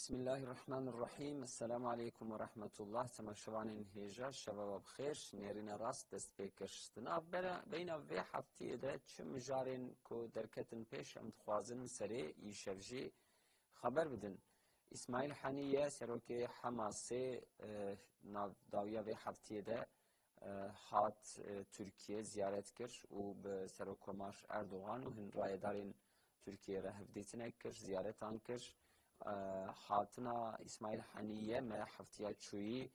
Bismillahirrahmanirrahim. Esselamu aleyküm ve rahmetullah. Temaşavanın heja, şeva bxir, nerine rast dest pekirştin. Beyna ve haftiyede de çüm jarin ku derketin peş em dixwazin seri işevji haber bidin. İsmail Haniye seroke Hamas'e dawiya ve haftiyede hat Türkiye ziyaret kir u be Serokomar Erdoğan u hin rayedarin Türkiye re hevdetine kir, ziyaret an kir. Hatına İsmail Haniye me haftiya çuyi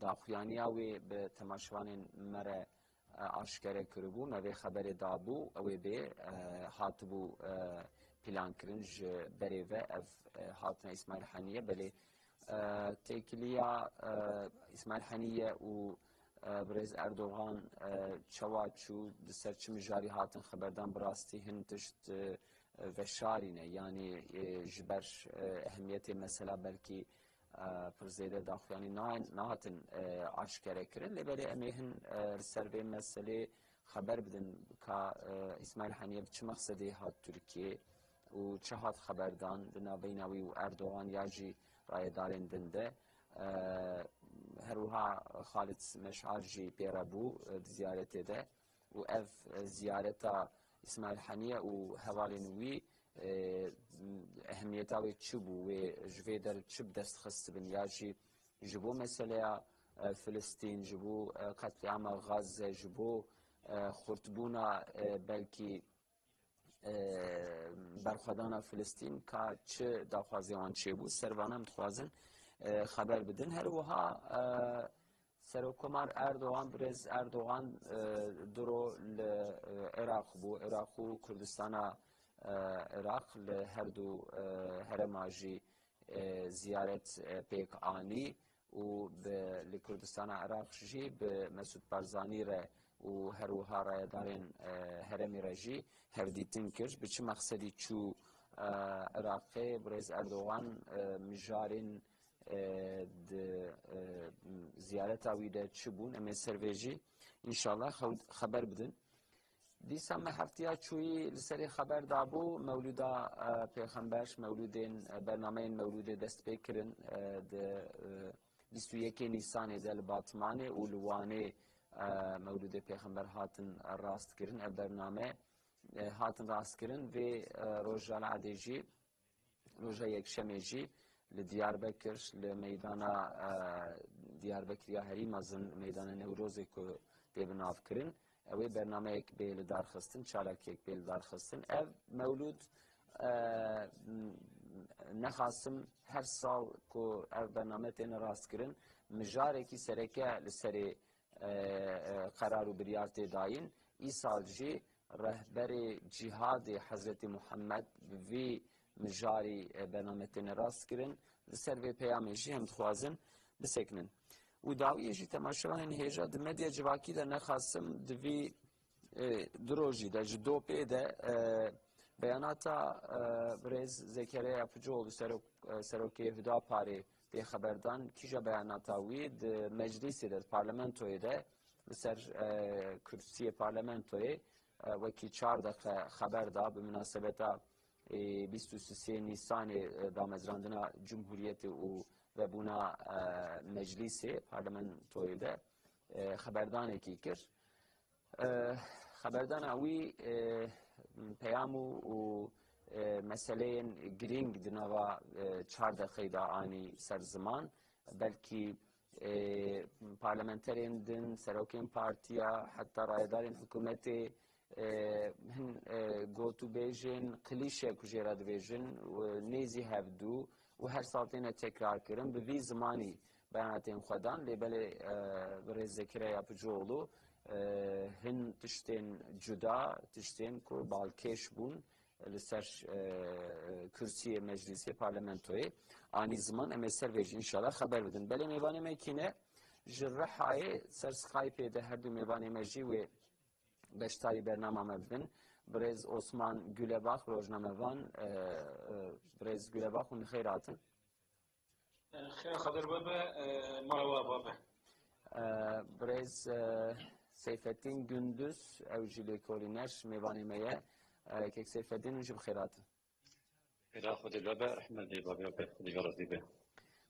daxuyaniya ve be temaşvanın mere aşkere kırıbu me ve haberi dabu ve be hatubu plan kirin ji bereve ev hatına İsmail Haniye beli tekiliya İsmail Haniye u Brez Erdoğan çawaçu serçim jari hatın haberdan brasti hin tişt ve şarine yani jiber ehemmiyeti mesela belki pırzede daxuyani nahatin aşkere kirin lebeli emehin serve mesele haber bidin ka İsmail Haniye biçi maksedi hat Türkiye u çahat haberdan dina beynavi u Erdoğan yaci rayedarın dinde heruha Halit Meşarji perabu ziyarete de u ev ziyareta İsmail Haniye u hevalin wî ehemmiyeta wê çi bû wê ji vê der çi dest xistin ya jî ji bo meseleya Filistîn ji bo qetliama Gazze ji bo xurtbûna belkî berxwedana Filistîn ka çi daxwazê wan çêbû servana em dixwazin haber bidin her wiha Serokomar Erdoğan, Brez Erdoğan duro li Iraq bu, Iraq u Kurdistana Iraq li her du herema jî ziyaret pek ani u li Kurdistana Iraq jî bi Mesut Barzanî re u her wiha rayedarên heremî re jî hevdîtin kir bi çi maqsedî çû Iraqê Brez Erdoğan mijarên ziyareta wî de çi bûn em ê servêjî înşallah haber bidin. Dîsa me heftiya çûyî li serê haber dabû mewlûda pêxember mewlûdên bernameyên mewlûdê dest pê kirin di 21 Nîsanê de li Batmanê û li Wanê mewlûdê pêxember hatin rast kirin ev bername hatin rast kirin vê roja adê jî roja yekşemê jî li Diyarbekir li meydana Diyarbekiriya herî mezin meydana Newrozê ku tê bi nav kirin ew ê bernameyek bê li darxistin çalakek bê li darxistin ev mewlûd nexasim her sal ku ev bername têne rast kirin mijarekî sereke li serê qerar û biryar tê dayîn îsal jî rehberê cihadê Hezretî Muhammed bi vî mijarî bernametêne rast kirin li ser vê peyamê jî hem dixwazin bisekinin. û dawiyê jî temaşevanên hêja di medya civakî de nexasim di vî dirojî de ji dopê de beyanata Brêz Zekeriya Picioğlu serokê Hüdaparê pêxeberdan kîja beyanata wî di meclisê de parlamentoyê de li ser kürsiyê parlamentoyê wekî 4 deqe xeber da bi münasebeta 23 Nîsanê damezrandina Cumhuriyetê û vebûna meclisê parlamentoyê de xeberdanekî kir. Xeberdana wî peyam û meseleyên girîng di nava 4 deqeyê da anî ser ziman belkî parlamenterên din serokên partiya heta rayedarên hikûmetê hin gotûbêjên klîşe ku jê re dibêjin nêzî hevdû û her sal têne tekrar kirin bi vî zimanî beyanatên xwe dan lêbelê Brêz Zekeriya Picioğlu hin tiştên cuda tiştên ku balkêş bûn li ser kürsiyê meclisê parlamentoyê anî ziman em ê servêjî înşallah haber bidin. Belê mêvanê me kîne ji Rihayê ser Skypeê de her du mêvanê me jî wê beştarî bernama me bibin. Brêz Osman Gülebak rojnamevan Brêz Gülebak hûn xêr hatin. Xêr xedir bebe mala bebe. Brêz Seyfettin Gündüz ew jî lêkolîner mêvanê me ye kek Seyfettin hûn jî bi xêr hatin. إلى خود بابا أحمد بابا خود راضي به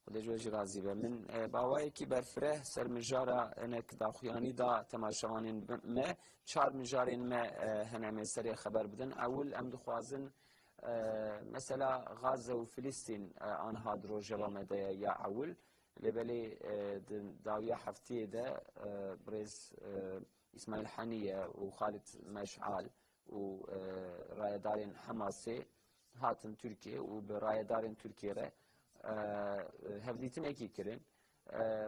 خود جوجی راضی به من باوایی کی برفره سر مجارا انک داخیانی دا تماشاوانین ما چهار مجارین ما هنم سری خبر بدن اول ام دخوازن مثلا غزه و فلسطین آنها دروجه و مده یا اول لبلی داویه هفته ده برز اسماعیل حنیه و خالد مشعل و رایدارین حماسه هاتن ترکیه و به رایدارین ترکیه را هفدیتن اکی کرن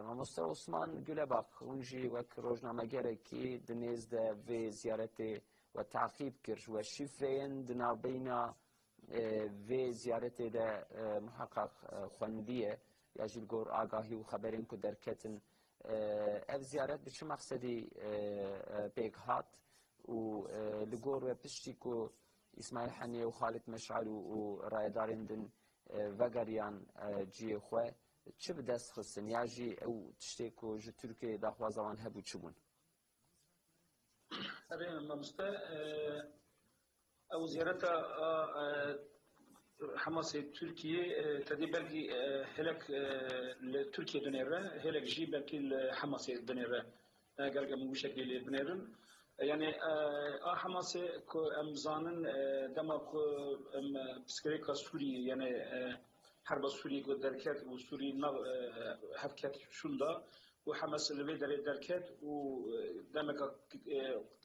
مامۆستا عوسمان گولەباق اونجی وەک ڕۆژنامەگەرێکی دنێزدە vê زیارەتێ و تعقیب کرد و شیفرەیەن دناوبەینا vê زیارەتێدا محقق خوێندیە یا ژیل گۆر ئاگاهی و خەبەرێن کو دەرکەتن ئەv زیارەت بچ مەقسەدی پێک هات و li گۆر وێ پشتی کو ئیسماعیل حەنیە و خالد مەشعل و ڕایدارên din vegeriyan ciyê xwe çi bi dest xistin ya jî ew tiştê ku ji Tirkiyeyê daxwaza wan hebû çi bûn? مامۆستا ئەو زیارەتە حماسê Tirkiyê tedî belkî helek li Tirkiye dinêre helek jî belkî li Hemasê dinêre gelek em wî şeklî lê binêrin yani a Hemasê ku em zanin dema ku em pirsgirêka Sûriyê yani herba Sûriyê ku derket û Sûrî nav hevket şunda û Hemas li vê derê derket û demeka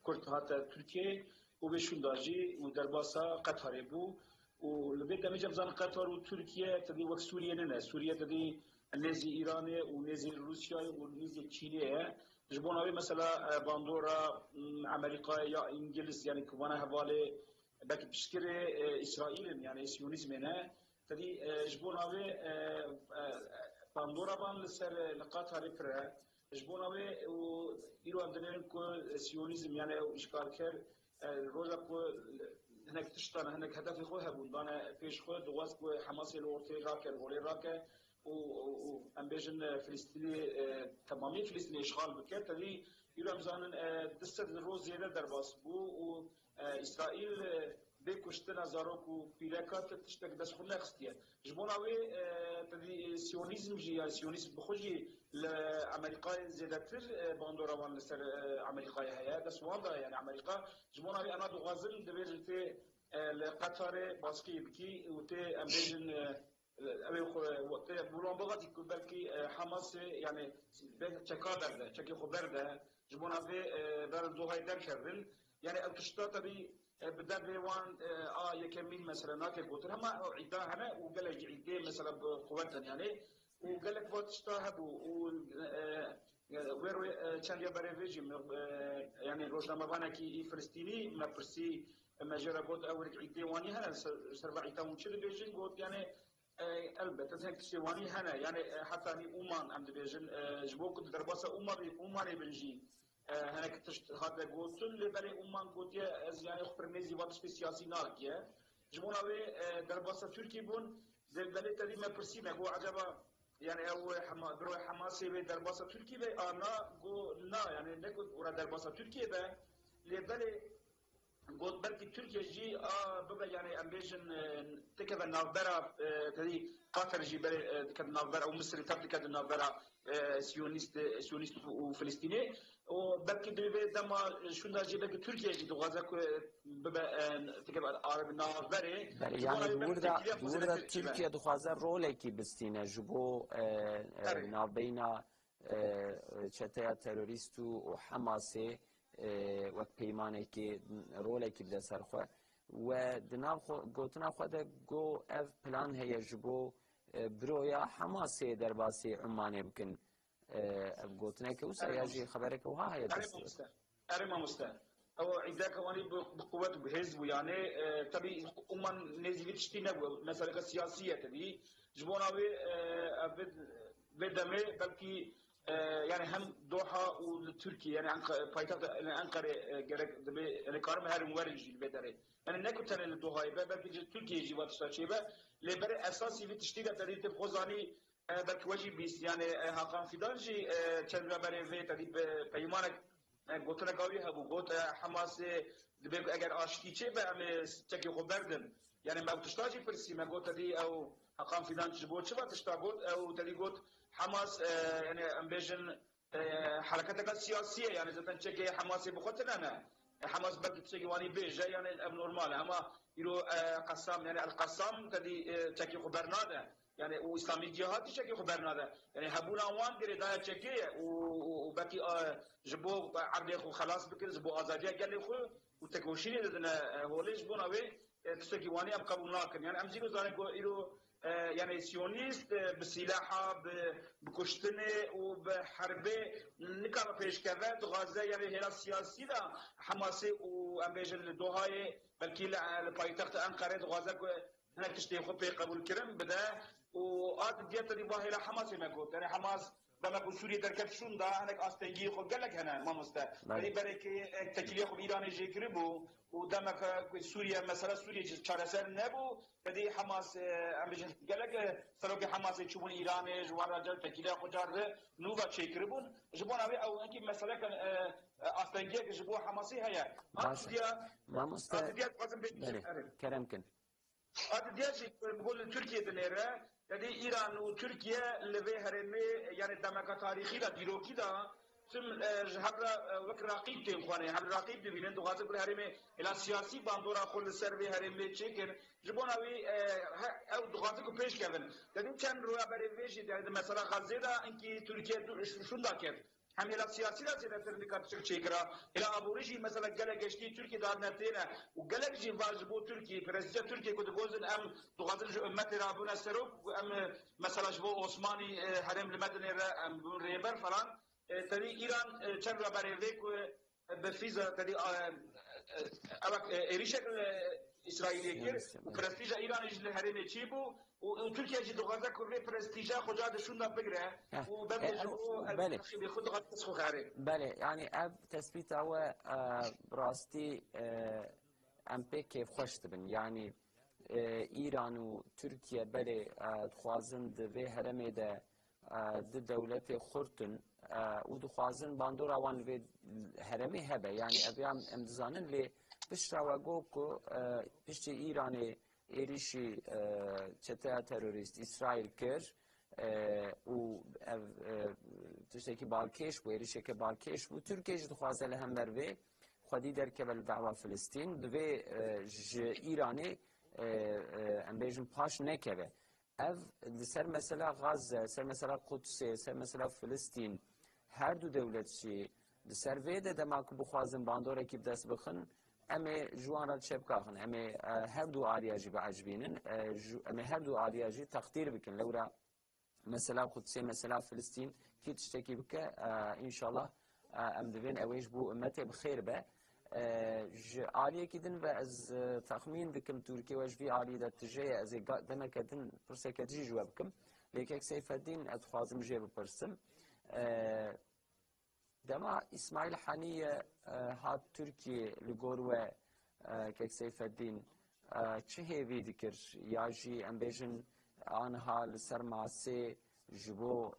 Kurd hate Tirkiyeyê û vê şunda jî û derbasa Qetarê bû û li vê demê cem zanin Qetar û Tirkiye tedî wek Sûriye nene Sûriye tedî nêzî Îranê û nêzî Rûsyayê û nêzî Çînê ye ji bo navê mesela bandora Amerîkayê ya İngiliz yani ku vana hevalê belkî piştgirê İsraîlin yani Siyonîzmê ne tedî ji bo navê bandora van li ser li Qatarê pire ji bo navê û îro em dinêrin ku Siyonîzm yani îşgalker roja ku hinek tiştan hinek hedefê xwe hebûn dane pêş xwe dixwast ku Hemasê li ortê rake holê rake û em bêjin Filîstînê temamî Filîstînê işgal bike tedî îro em zanin di sed roz zêde derbas bû û İsraîl bê kuştina zarok û pîreka tiştek dest xwe nexistiye ji bo navê tedî Siyonîzm jî ya Siyonîzm bi xwe jî li Amerîkayê zêdetir bandora wan li ser Amerîkayê heye dest wan da yani Amerîka ji bo navê em dixwazin divê ji tê li Qetarê baskiyê bikî û tê em bêjin بولانبغاتی که بلکی حماس یعنی چکا درده چکی خو برده جبونا به بر دوهای در کردن یعنی الکشتا تبی بدر وان یکمین مثلا ناکه گوتر هم عده هنه و گلک عده مثلا بقوتن یعنی و گلک واتشتا هبو و ویرو چند یا برای ویجیم یعنی روزنامه وانه کی فلسطینی مپرسی مجرد گوت اولک عده وانی هنه سربعی تامون چه بیجین گوت یعنی البته هيك شيواني هنا يعني حتى هي اومان عم دبيجن جبو كنت درباسه اومان بنجي هنا كنت هذا قلت اللي بري اومان قلت يعني خبر نيزي وقت سياسي ناكيه جبونا وي درباسه تركي بون زلبلي تدي ما برسيمه هو عجبا يعني او برو حماسي درباسه تركي بي انا قو لا يعني نكون ورا درباسه تركي بي اللي بري قلت بركي تركيا جي بابا يعني امبيشن تكذا نافبرا تدي قطر جي كذا نافبرا او مصر تبدي كذا نافبرا سيونيست وفلسطيني وبركي دبي دما شنو جي بركي تركيا جي دوغازا بابا تكذا عرب نافبرا يعني بوردا تركيا دوغازا رولكي بستينا جبو نافبينا چتايا تيروريستو وحماسي وەک پەیمانێکی ڕۆلێکی بدە سەرخۆ و گوتنا خۆ دە گۆ ئەv پلان هەیە ji بۆ برۆیە حەماسێ دەرباسی عمانێ بکن ئەv گوتنێکە وسە یا ژی خەبەرێکە وها هەیە ئەرێ مامۆستا ئەوە عیداکەوانی بقوت بهێز بوو یانێ تەبی عمان نێزیوی تشتی نەبوو مەسەلەکە سیاسیە تەبی ji bo navê vê demê belkî يعني هم دوحة وتركيا يعني بايتخت أنقرة جرك دبي يعني كارم هر مورد جيل بدري يعني نكو ترى الدوحة يبقى بلكي تركيا يجي واتشتا شيبة لبر أساسي في تشتيق ترى تبغزاني بلكي وجي بيس يعني هاقان فيدان جي كذا بري في ترى بيمانك قلتنا قوي هبو قلت حماس دبي أجر أشتي شيبة أم تكي خبردن يعني ما بتشتاجي برسي ما قلت دي او حقام فيدان جبوت شبا تشتاقوت او تدي قلت حماس يعني امبيجن حركتك السياسيه يعني اذا تنشكي حماسي بخوتنا انا حماس بلكي تشكي واني بيجا يعني ابن نورمال اما يرو قسام يعني القسام تدي تشكي خبرناده يعني واسلامي جهات تشكي خبرناده يعني هبونا وان ديري دا تشكي وبكي جبو عبد خو خلاص بكر جبو ازاديه قال خو وتكوشيني دنا هو ليش بونا وي تشكي واني ابقى ناكن يعني امزيرو زانكو يرو يعني سيونيست بسلاحه بكشتنه وبحربه نكا پیش کرده غزه يعني هلا سياسي دا حماسي وامبيجن الدوهاي بلكي لپایتخت انقره غزه هناك تشتي خو قبول كرم بدا واد ديت دي باهي حماسي ما قلت يعني حماس بما كو سوريا دركت شون دا هناك استنجي خو قال لك هنا ما مستا يعني بركي تكليه خو ايران جي كربو ودمك سوريا مثلا سوريا چارسر نبو بدي حماس امبيجن قال لك سلوك حماس يشوفون ايران جوار رجل تكليه خو جارده نوبا تشيكربون جبون او انك مثلا كان استنجي جبو حماسي هيا ما مستا كرمكن هذا دياشي بقول تركيا دنيرة يعني إيران وتركيا اللي في هرمي يعني دمك تاريخي دا ديروكي دا ثم هبرا وك رقيب تنخواني هبرا رقيب ببينن تو غازب هرمي إلى سياسي باندورا خل سر في هرمي تشيكن جبونا وي أو دغازك وبيش كذن يعني كان رويا بريفيشي يعني مثلا غزة دا إنكي تركيا شون دا كذا هم إلى سياسي لا زين ترنيكات شيكرا إلى أبو ريجي مثلا قال جشتي تركي دار نتينا وقال جي واجبو تركي برزيد تركي كده جوزن أم تغادر جو أمتي رابونا سروب أم مثلا جبو عثماني هرم المدني أم ريبر فلان تري إيران كان رباريفيك بفيزا تري أبك إيريشك إسرائيلي كير وبرستيجا إيران يجي الهرم تشيبو وتركيا يجي دغازا كوري برستيجا خجاد شوندا بقرة وبابا بيخد غاد تسخو خارج بله يعني اب تثبيت هو براستي ام بي كيف خوش تبن يعني ایران و ترکیه بله دخوازن دوی هرمه ده دولت خورتن و دخوازن باندور آوان وی هرمه هبه يعني ابیام امدزانن لی بشتر وگو که پشت ایران ایریشی چته تروریست اسرائیل کر و تشتكي بالكيش ويريشي كبالكيش وتركيش دخوازه لهم بروي خدي دركب الدعوة فلسطين دوي إيراني ام بیژن پاش نکبه اف سر مثلا غزه سر مثلا قدس سر مثلا فلسطین هر دو دولت شی سر ویده دماغ بخوازن باندوره کی دست بخن اما جوان را چپ کاخن اما هر دو آریاجی بعجبینن اما هر دو آریاجی تقدیر بکن لورا مثلا قدس مثلا فلسطین کی تشتكي بك ان شاء الله ام دبين اويش بو امتي بخير به عالیه کدن و از تخمین دکم ترکیه وش وی عالی داد تجیه از دم کدن پرسه کدی جواب کم لیک یک سیف الدین ادخوازم جیب پرسم دما اسماعیل حنیه هات ترکیه لگور و یک سیف الدین چه هیوی دکر یا جی ام بیژن آنها لسر معصی جبو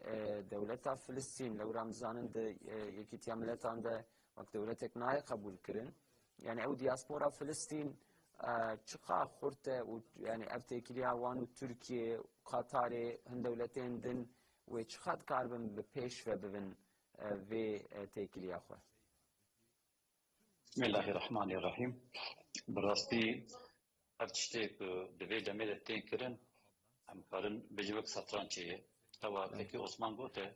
دولت فلسطین لو رمزانن ده یکی تیاملتان ده وقت دولتك ناي قبول كرن يعني او دياسبورا فلسطين چقا خورته و يعني افتكري اوان و تركيا قطر هن دولتين دن و چقد كاربن بپیش و ببن و تيكلي اخو بسم الله الرحمن الرحيم براستي افتشتك دوي دميلتين كرن هم كارن بجوك سطرانچه توا تكي عثمان قوته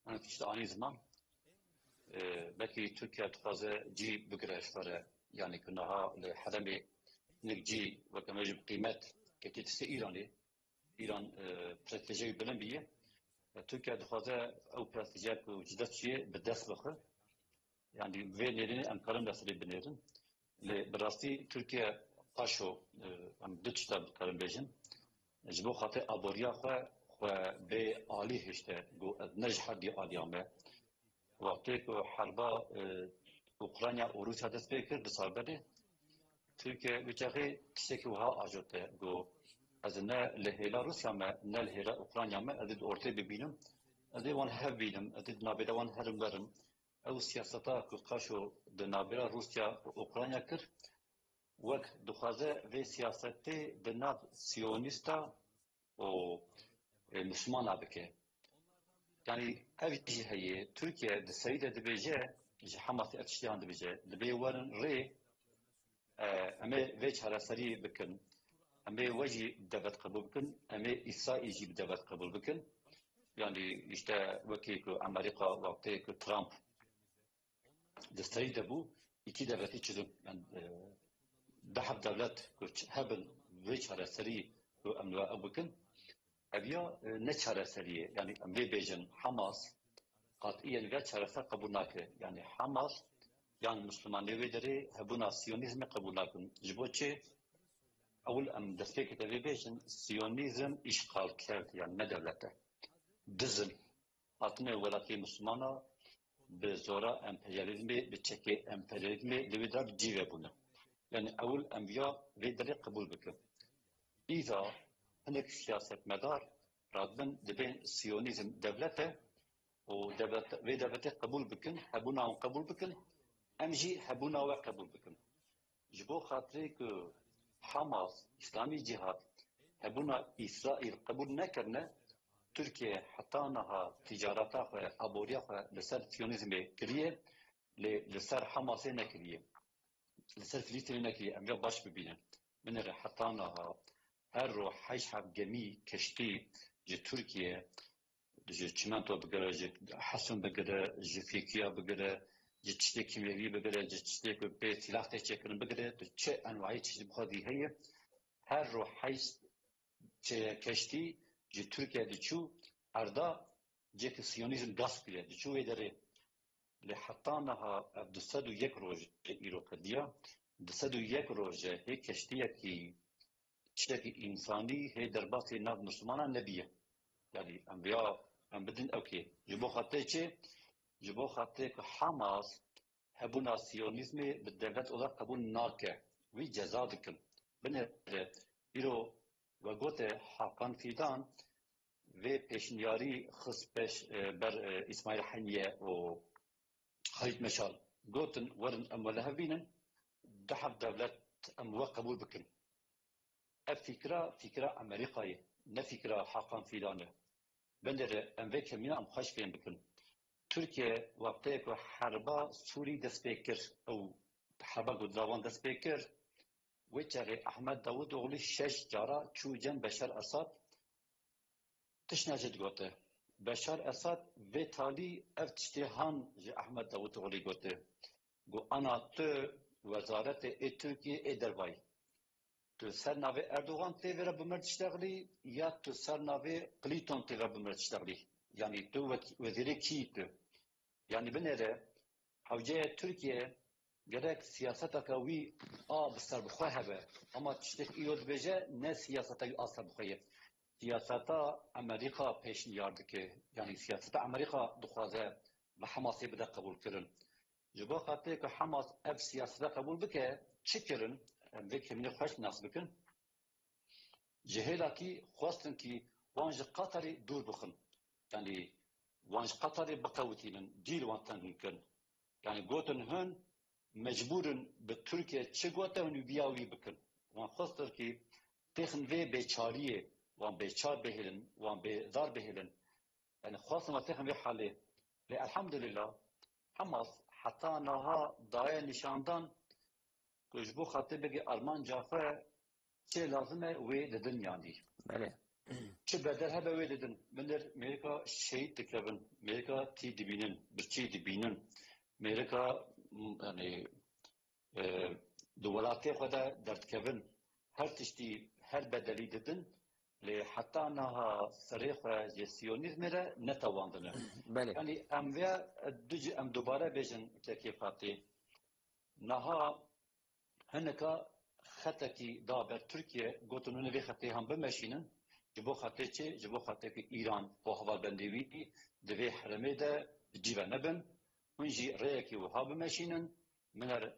انا تشت آني زمان belki Türkiye tufazı ci bugreş var yani kunaha le hadami nekci ve kemecib kıymet ketitisi İran prestijiyet bilen biye Türkiye tufazı o prestijiyet ve ciddiye bedest bakı yani ve nedeni Ankara'nın dasırı binerin le berasti Türkiye paşo am dutşta karın bejin jibo xate aboriya ve be ali işte go nejhar di adiyame وقتی که حربا اوکراینیا و روسیه دست بکرد بسازده ترکیه بچه‌ای کسی که وها آجوده گو از نه لهیلا روسیه ما نه لهیلا اوکراینیا ما ادید ارتباط ببینم ادید وان هف بینم ادید نابیده وان هرم برم او سیاستا که قاشو د نابیده روسیه و اوکراینیا کرد وەک دخوازە vê siyasetê di nav siyonîsta û Müslümana bike. Yani ev jî heye Türkiye di serî de dibêje ji Hamasê ev tiştiyan dibêje dibê werin rê em ê vê çareserî bikin em ê we jî devlet qebûl bikin em ê İsraîl jî bi devlet qebûl bikin. Yani işte wekî ku Amerîka wextê ku Trump di serî de bû îkî devletî çizim yani dehep devlet ku hebin vê çareserî ku em li ew bikin eviya ne çareseriye yani em vê bêjin Hamas qat'iyen ve çareser qebûl nake yani Hamas yani Müslümanê wê derê hebûna Siyonîzmê qebûl nakin ji bo çi ewl em destpêkê de vê bêjin Siyonîzm îşgalker yani ne devlete dizin hatine welatê Müslümana bi zora emperyalizmê bi çekê emperyalizmê li wê dar cîve bûne yani ewl em viya vê derê qebûl bikin îza hinek siyasetmedar radibin dibên Siyonîzm devlete û vê devletê qebûl bikin hebûna wan qebûl bikin em jî hebûna we qebûl bikin ji bo xatirê ku Hamas İslamî Cihad hebûna İsraîl qebûl nekirine Türkiye heta niha ticareta xwe aboriya xwe li ser Siyonîzmê kiriye lê li ser Hamasê nekiriye li ser Filîstînê nekiriye em vê baş bibînin binêre heta niha her ro heş hev gemî keştî ji Türkiye ji çimento bigire ji Hesun bigire ji Fêkiya bigire ji tiştê kimyevî bigire ji tiştê ku pê silah tê çêkirin bigire tu çi enwayî çî bixwazî heye her ro heş keştî ji Türkiye diçû erda cêkî Siyonîzm gasp kiriye diçû wê derê li heta niha ev 201 roj îro kiriya 201 roje hê keştiyekî tiştekî însanî hê derbasê nav Müslümanan nebiye yani em viya em bidin ewkê ji bo xatirê çi ji bo xatirê ku Hamas hebûna Siyonîzmê bi devlet olarak qebûl nake wî ceza dikin binêre îro ve gote Hakan Fidan vê pêşniyarî xist pêş ber İsmail Haniye û Halit Meşal gotin werin em welehev bînin dehep devlet em we qebûl bikin ev fikra Amerîkayê ne fikra Hakan Fidanê binêre em vê kemîna em xweş fêm bikin Türkiye wexteyê ku herba Sûrî dest pê kir ew herba Guldawan dest pê kir wê çerê Ahmed Davutoğlu 6 cara çû cem Beşar Esad tişt necid gote Beşar Esad vê talî ev tiştê han ji Ahmed Davutoğlu gote got ana tu wezaretê ê Tirkiye ê derbayî tu ser navê Erdogan tê vêre bimir tişteqlî ya tu ser navê Clinton tê vêre bimir tişteqlî yani tu wezîrê kî tu yani binêre hewceya Tirkiye gerek siyaseteka wî a bi ser bixwe hebe ama tiştek îro dibêje ne siyaseta wî a ser bixwe ye siyaseta Amerîka pêşniyar dike yani siyaseta Amerîka dixwaze bi Hamasê bide qebûl kirin ji bo xatirê ku Hamas ev siyaseta qebûl bike çi kirin em vê kemînê xweş nas bikin ji hêlakî xwestin kî wan ji Qatarê dûr bixin yani wan ji Qatarê biqewitînin dîl wan tengîn kirin yani gotin hûn mecbûrin bi Tirkiye çi gote hûn viya wî bikin wan xwestir kî têxin vê bêçariyê wan bêçar bihêlin wan bêdar bihêlin yani xwestin wan têxin vê halê lê elhamdülillah Hamas heta niha daye nîşandan ku ji bo xatirê bigê armanca xwe çê lazim e wê didin yanî çi bedel hebe wê didin binêr Mêrika şehîd dikevin Mêrika tî dibînin birçî dibînin Mêrika yani di welatê xwe de derdikevin her tiştî her bedelî didin lê heta niha serê xwe ji Siyonîzmê re netewandine yani em vê em dubare bêjin tekê fatê niha hineka xetekî da ber Tirkiye gotin hûn vê xetê han bimeşînin ji bo xatirê çi ji bo xatirê ku İran bo hevalbendî wî di vê herêmê de cîve nebin hûn jî rêyekî wiha bimeşînin minêr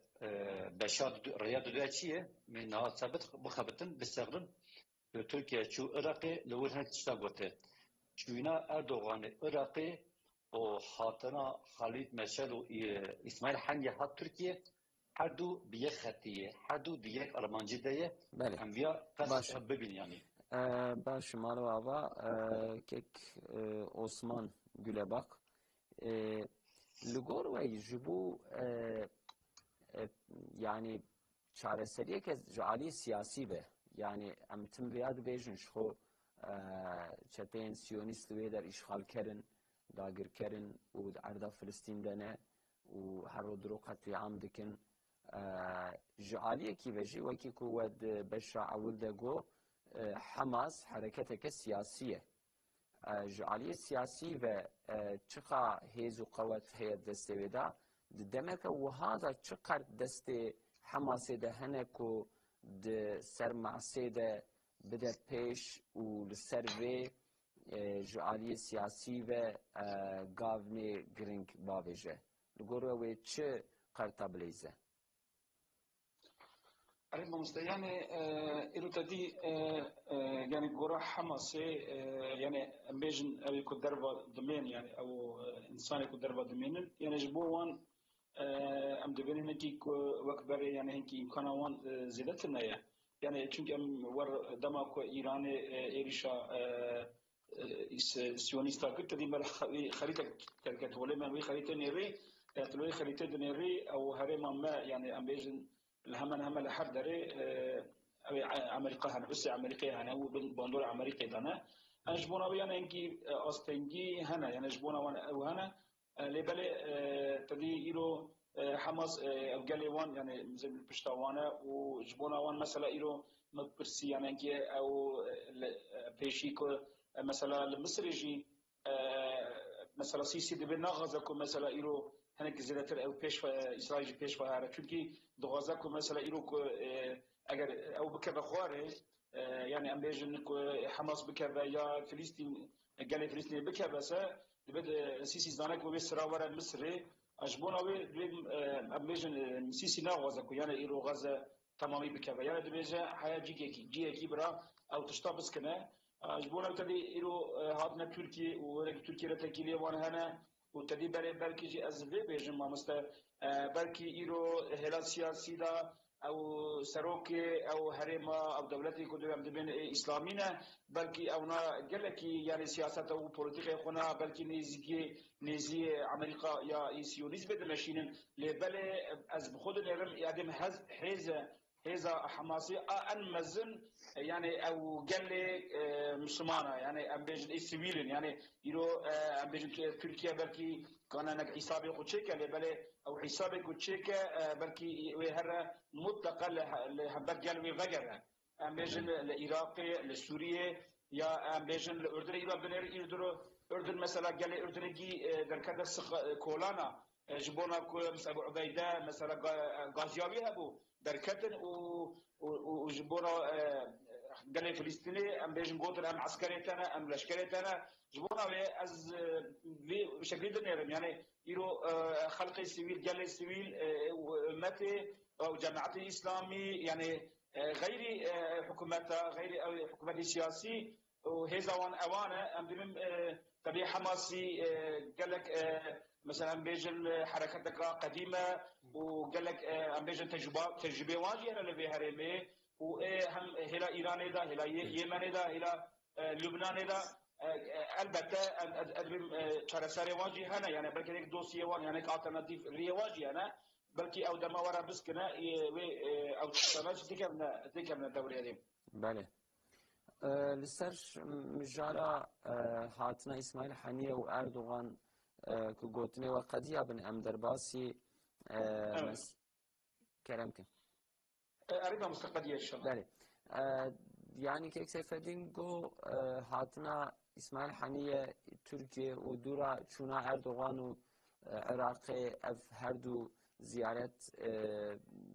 Beşar rêya diduya çi ye min niha sebit bixebitin bisexirin Türkiye çû Iraqê li wir hinek tişta gote çûna Erdoganê Iraqê û hatina Halit Meşal û İsmail Haniye hat Tirkiye هر دو بیه خطیه هر دو دیگه آلمانجی دیه بله ام بیا قصد باشه ببین yani. باشه مالو آوا کک عثمان گلباق لگور و جبو yani çareseriye ke jali siyasi be yani em tim riyad bejin şo çeteyn siyonist ve der işgal kerin dagir kerin u arda Filistin dene u her rodro katliam dikin jaliye ki veji ve ki kuvvet beşra avul de go Hamas hareketeke siyasiye jaliye siyasi ve çıka hezu kuvvet heyet desteveda demek و هذا چقدر دست حماس ده هنه کو ده سر معسه ده بده پیش و لسر و جعالی سیاسی و گاونی گرینگ باویجه لگوره و چه قرطه بلیزه أريد مستياني إلو تدي يعني جورا حماس يعني أمبيجن أو يكون دربة ضمين يعني أو إنسان يكون دربة ضمين يعني جبوان أم دبين هنكي وكبر يعني هنكي إمكانوان زيادة يعني çünkü war dama ko İran erişa سيونيستا كنت دي مال خريطة كانت ولا ما خريطة نيري تلوي خريطة نيري أو هرم ما يعني أمبيجن الهمن هم لحد دري أمريكا هنا بس أمريكا هنا هو بندور أمريكا هنا أجبونا بيانا إنكي أستنجي هنا يعني أجبونا وهنا لبلي تدي إيرو حماس قال وان يعني زي البشتاوانا وجبونا وان مثلا إيرو مبرسي يعني إنكي أو بيشيكو مثلا المصريجي مثلا سيسي دبي نغزكو مثلا إيرو هناك زيادة أو بيش إسرائيل بيش فهذا çünkü دوغازاكو مثلا إيرو أجر أو بكذا خواره يعني أم بيجن حماس بكذا يا فلسطين قال فلسطين بكذا سا بد سيسي زانك وبسرا ورا مصر أجبونا أم بيجن سيسي نغزاكو يعني إيرو غزة تمامي بكذا يعني دبيجا حياة جيكي برا أو تشتابس كنا أجبونا بتدي إيرو هادنا تركي وتركي رتكيلي وانا هنا وتدي بلكي جي أزلي بيجن ما مستا بلكي إيرو هلا سياسي دا أو سروكي أو هرما أو دولتي كده عم دبين إسلامينا بلكي أو نا قالكي يعني سياسة أو بوليتيكا خنا بلكي نزي أمريكا يا إسيونيز بدمشينن لبلا أز بخود نرم يادم هذا حماسي أن مزن يعني أو قال لي مسلمانة يعني أم بيجن السويلين يعني يرو أم بيجن تركيا بلكي كان أنا حسابي قتشيكا لبلا أو حسابي قتشيكا بلكي وهذا مطلقا لحبات قالوا غيرها أم بيجن العراق لسوريا يا أم بيجن الأردن إيران بنير أردن مثلا قال أردن جي دركذا كولانا جبونا مثلا أبو عبيدة مثلا غازياوي هبو دركتن وجبونا قال فلسطيني أم بيجن قوتن أم عسكريتنا أم لشكريتنا جبونا از بشكل دنيرم يعني يرو خلق السويل قال السويل متى أو جماعة الإسلامي يعني غير حكومتها غير حكومة السياسي وهذا وان أوانا أم دمم تبي حماسي قال لك مثلا بيجن حركتك قديمة وقال لك أم بيجن تجربة واجهة لبي هرمي وهم هلا إيران دا هلا يمن دا هلا لبنان دا البته ادبم چارەسەری واجی هەنە یعنی بەڵکە یک دۆسیە وان یعنی ئالتەرناتیڤ ڕێ واجی هەنە بەڵکی ئەو دەما وەرە بسکنە ئەو شتانە دیکەمنە دەورێریم بله لسر مجارا هاتنا اسماعیل حنیه و اردوغان که گوتنه و قدیه بن ام درباسی کرم کن أريد مستقبلية إن شاء الله. بله يعني که اکسفدین گو هاتنا اسماعیل حنیه ترکیه و دورا چونا اردوغان و عراق اف هر دو زیارت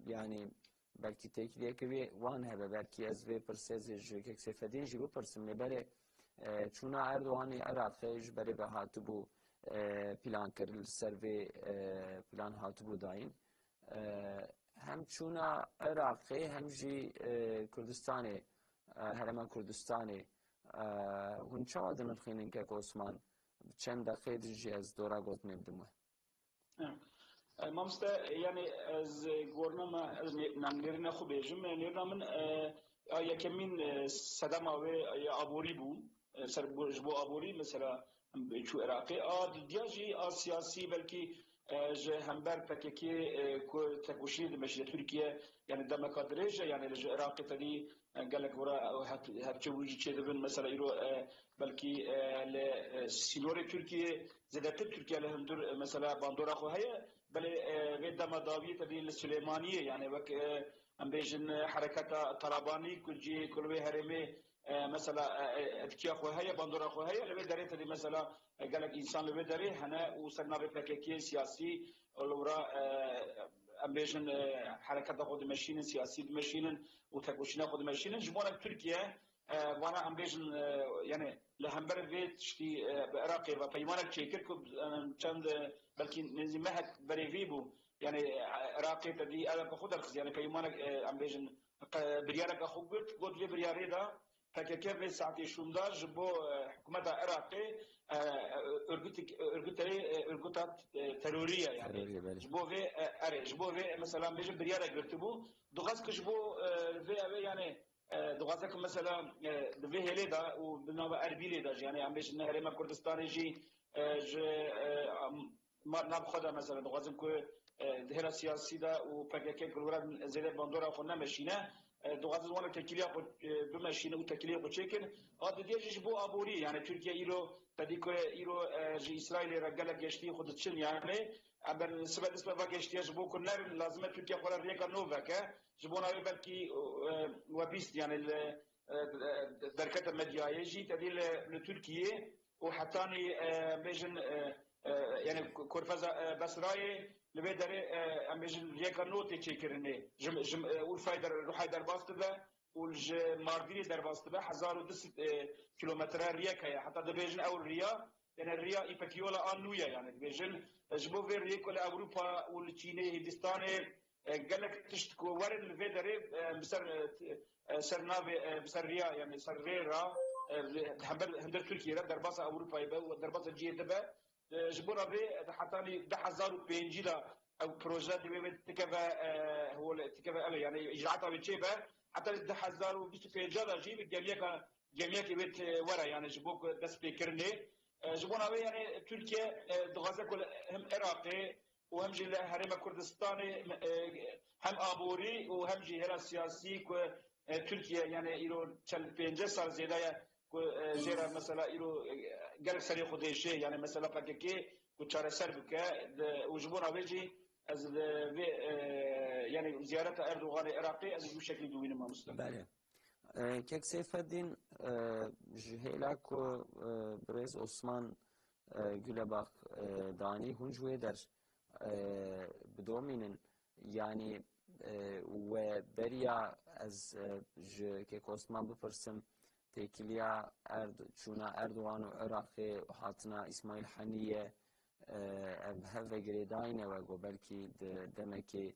يعني بلكي تيكليه كبي وان هبه بلكي از في برسيز جوكيك سيفدين جيبو برسم لبالي چونا اردواني عراقي جبري بهاتبو بلان كر السرفي بلان هاتبو داين هم چونا عراقي هم جي كردستاني هرما كردستاني هون چاودن الخينين كاك عثمان چند دقيقة جي از دورا قوت مبدمه مامستا يعني از گورنا ما نمرنا خوب بيجم نرنا من يكمين صدام او ابوري بو سر جبو ابوري مثلا شو عراقي دياجي سياسي بلكي همبر پککی کو تکوشید مشی ترکیه يعني دم کادرج يعني العراق تدي قال لك ورا هبچوجي چه دبن مثلا يرو بلكي لسينور تركيا زادت تركيا لهندر مثلا باندورا خو هي بل دم داوي تدي السليمانيه يعني وك ام بيجن حركات طراباني كل كل هرمي مثلا اتكيا خو هي باندورا خو هي لبي دريت دي مثلا قال لك انسان لبي دري هنا وصرنا بفككي سياسي ولورا امبيشن حركات خود ماشين سياسي ماشين وتكوشنا خود ماشين جمهور تركيا وانا امبيشن يعني لهمبر فيت شتي بعراقي وبيمانك تشيكركم چند بلكي نزمها بريفيبو يعني عراقي تدي انا بخود الخز يعني بيمانك امبيشن بريارك اخو قلت لي برياري دا فكيف ساعتي شومدار جبو حكومه عراقي ارغوتات تروريه يعني جبو في اري جبو في مثلا بيجي بريارك قلتبو دغاسك جبو في يعني دغاسك مثلا في هليدا وبنوبه اربيليدا يعني عم بيش النهر ما كردستان يجي ما نبخذها مثلا دغاسك دهرا سياسي دا وباكيك كل زي باندورا خو نمشينا دوغاز وانا تكليا بمشينا وتكليا وتشكن هذا ديجي بو ابوري يعني تركيا ايرو تديكو ايرو جي اسرائيل رجاله جشتي خد تشن يعني ابر سبب اسباب جشتي جبو كنر لازم تركيا خلا ريكا نوفا جبونا بلكي وبيست يعني دركه المديا يجي تدي لتركيا وحتاني بيجن يعني كورفازا بسراي لبي دري امجن ريكا نوتي تشكرني جم والفايدر روحي در باستبه والج مارديري در باستبه 1010 كيلومتر ريكا حتى دبيجن او الريا يعني الريا ايبكيولا انويا يعني دبيجن جبو في ريكا اوروبا والصيني هندستان قال لك تشتكو ورد الفيدري بسر سرنافي بسر ريا يعني سر ريرا هندر تركيا در باس اوروبا يبقى در باس جي دبه جبورا في حتى 1005 او بروجيت اللي تكفى هو تكفى يعني اجراءاتها بتشيبه حتى 1025 جيب جميع كبيت ورا يعني جبوك دس بيكرني جبونا في يعني تركيا دغازه كل هم عراقي وهم جي هرم كردستاني هم ابوري وهم جي هرا سياسي تركيا يعني ايرو 5 سال زياده زيرا مثلا ايرو قال سري خديشي يعني مثلا باكيكي كتشار سربكا وجبونا بيجي از يعني زياره اردوغان العراقي از بشكل دوين ما مسلم بله كيك سيف الدين جهيلاكو بريز عثمان گلباخ داني هنجوي در بدومين يعني وبريا از كيك عثمان بفرسم تكليا چونا اردوغان و عراقي وحاتنا اسماعيل حنية هذا جريداينه و بلكي دمكي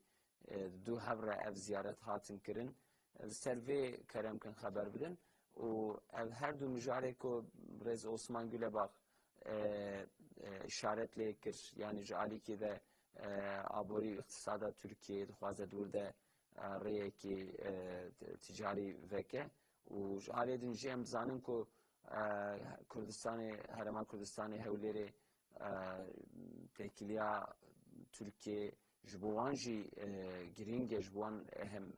دو هبره اف زيارت هاتن كرن السيرفي كرم كان خبر بدن و هر دو مجاركو برز عثمان گلباخ اشارت لكر يعني جعلي كده عبوري اقتصاد تركيا دخوازه دورده ريكي تجاري وكه و جعلي دن جيم زانن كو كردستان هرمان كردستان هوليري تكليا تركيا جبوان جي جرينج جبوان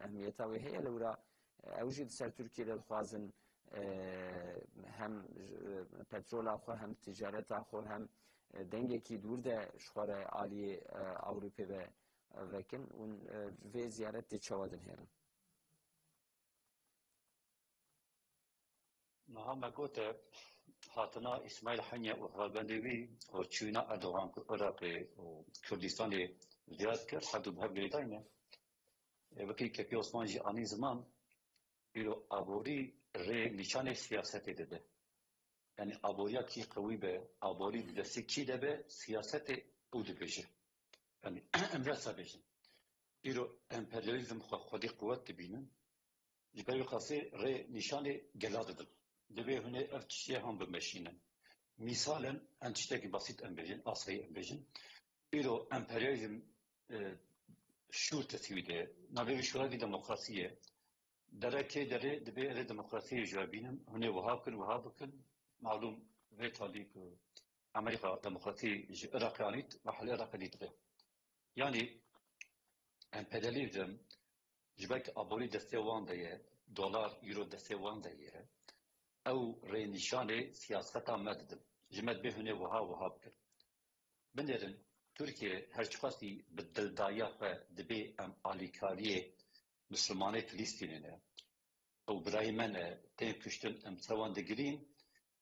اهميتها وهي لورا اوجد سر تركيا للخوازن هم بترول اخو هم تجارت اخو هم دنگه کی دور ده شخور عالی اوروپا و وکن اون و زیارت چوادن هرن نها قلت هاتنا اسماعيل حنية وهالبندوي وتشونا أردوغان العراقي وكردستان زيارت كر حدو بهب جريداينه بكي كبي عثمان جي آني زمان يلو أبوري ري نشان سياسة دبه يعني أبوريا كي قوي به أبوري دستي كي دبه سياسة او دبشه يعني امرسا بشه يلو امبرياليزم خودي قوات تبينن جبري خاصي ري نشان جلاد دب دبي هنا افتشيه هم بمشينن مثالا انتشتاكي بسيط امبيجن اصلي امبيجن يلو امبرياليزم شور تسویده نبی شورای دموکراسیه درکه داره دبی دموکراسی جوابینم هنی وها بکن معلوم به تالیک امریکا دموکراسی عراقیانیت و حال عراقیانیت یعنی امپریالیزم جبک آبوری دسته وان دیه دلار یورو دسته وان دیه او رینشان سیاست آمددم جمد به هنی وها بکن بندرن ترکیه هر چقاسی به دلدایا و دبی ام آلیکاریه مسلمانه فلسطینه او برای من تیم کشتن ام توان دگرین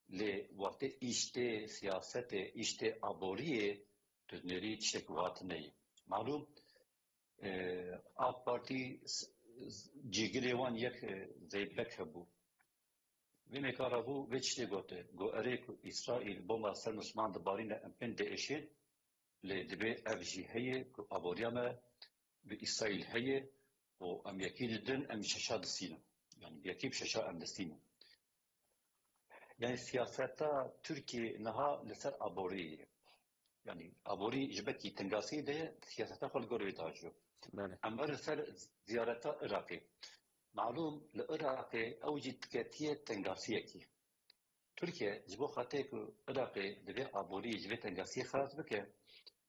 لی وقت ایشته سیاست ایشته آبوریه تنری چک واتنه معلوم آب پارتی جیگری وان یک زیبک هبو وی مکارا بو وچته گوته گو اریک اسرائیل بوما سر مسلمان دبارین امپن ده اشید لی دبی افجی هیه که آبوریامه به اسرائیل هیه و ام یکی دن ام ششا دستینه yani yakip şaşa amdestine yani siyasetta Türkiye naha leser abori yani abori jibeki tengasi de siyasetta kol gorvi tajo ama leser ziyareta Irak'ı malum le Irak'ı avcı tüketiye tengasiye ki Türkiye jibo xatek Irak'ı de abori jibe tengasiye xalas bike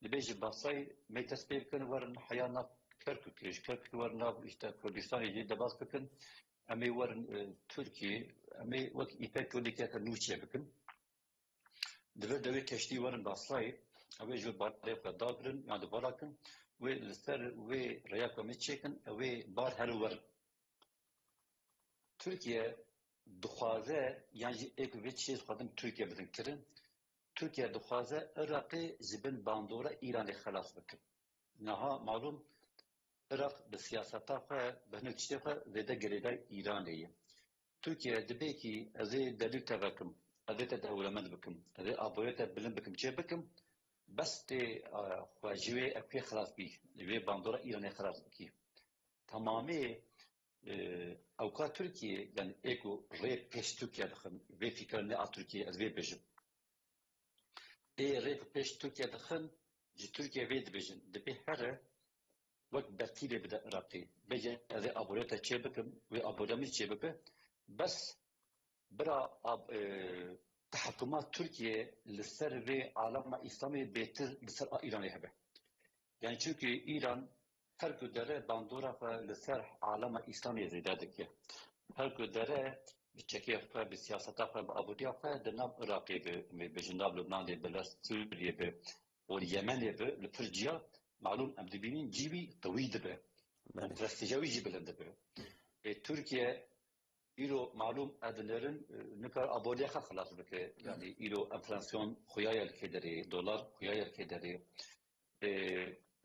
de bej basay metesbir kan var hayana Kerkük var işte Kürdistan'ı de bas bakın امی ورن ترکیه امی وقت ایپک کلی که نوچه بکن دوی کشتی ورن باصای اوی جو باره قدابرن يعني باراکن و لسر و ریاکم چکن اوی بار هر ورن ترکیه دخوازه يعني ایک ویت چیز خودم ترکیه بدن کرن ترکیه دخوازه عراقی زبن باندورا ایرانی خلاص بکن نها معلوم Irak به siyasata xwe bi hinek tiştê xwe zêde girêdayê Îranê ye. Tirkiye dibe ki ez ê delîl te vekim, ez ê te dewlemend bikim, ez ê aboriyê te bilind bikim, çê bikim, bes tê xwe ji wê ev pê xilas bî, ji wê bandora Îranê xilas bikî. Tamamê ewka Tirkiye yani ê ku rê pêş Tirkiye dixin, vê fikir ne a Tirkiye ez vê bijim. Ê rê pêş Tirkiye dixin, ji Tirkiye vê dibêjin, dibê here وقت برتیله بده عراقی بجه از آبوریت چه بکم و آبوریمی چه بکم بس برا تحکمات ترکیه لسر و عالم اسلامی بهتر لسر ایرانی هبه یعنی چونکه ایران هر کدره باندورا و لسر عالم اسلامی زیاده دکه هر کدره بچکی و به سیاست و به آبوریا و دنام عراقی به جناب لبنان به سوریه به و یمن به لپرجیا معلوم ام دبینین جیبی طویل به استجابی جیب لنده به ترکیه ایرو معلوم ادنرن نکار آبادی خلاص بکه یعنی ایرو انفلاسیون خویای الکدری دلار خویای الکدری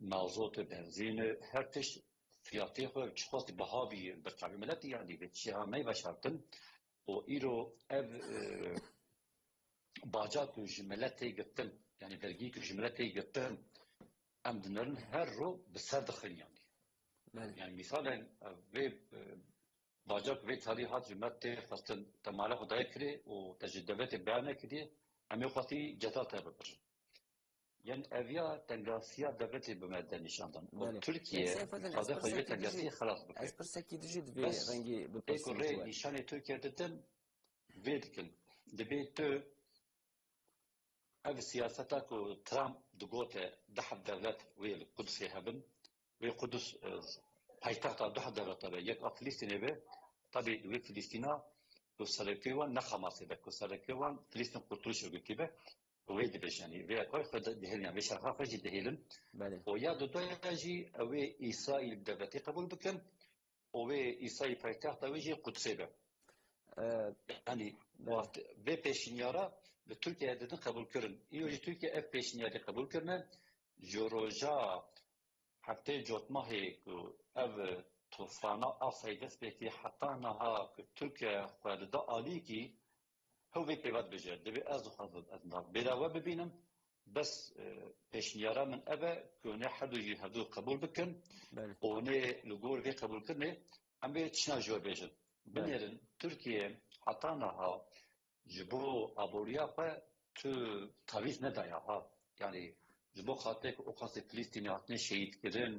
مازوت بنزین هر تش فیاتی خو چخواست بهابی برطبع ملتی یعنی به چهامه و شرطن و ایرو اف باجات جملتی گفتن یعنی vergi جملتی گفتن ام دنرن هر رو به سر دخل yani مثلا ve باجاک ve tarihat cümlette fastın tamale hudaya kiri o tecrübet beyan kiri emi khati ceza tabidir yani evya tengasiya devleti bu madde nişandan Türkiye hada khayı tengasiya خلاص bıkı az perseki dijid ve rengi bu perseki nişanı Türkiye dedim ve dikin debate ev siyaseta ku Trump dugote dahab devlet ve Kudüs'e hebben ve Kudüs paytahta dahab devlet tabi yek Filistin'e be tabi ve Filistin'a kusarkevan ne Hamas'e be kusarkevan Filistin kurtuluş örgütü be ve dibejani ve koy xda dehelyan ve şarha xji dehelin o ya doyaji ve İsrail devleti kabul bikin o ve İsrail paytahta ve Kudüs'e be yani ve peşinyara ve Türkiye'de de kabul kırın. İyi Türkiye ev peşinyarı kabul kırın. Joroja hatta jotmahi ev tufana asaydes peki hatta naha Türkiye xwedida ali ki hove pevat bejer. Debi az hazır aznar. Bedava bibinem bes peşinyara min eve kune hadu jihadu kabul bikin. One lugor ve kabul kırne. Ama çina jor bejer. Benerin Türkiye hatta naha jibo aboriya tu taviz ne daya ha yani جبو خاطر که اوقات فلسطینی هاتنه شهید کردن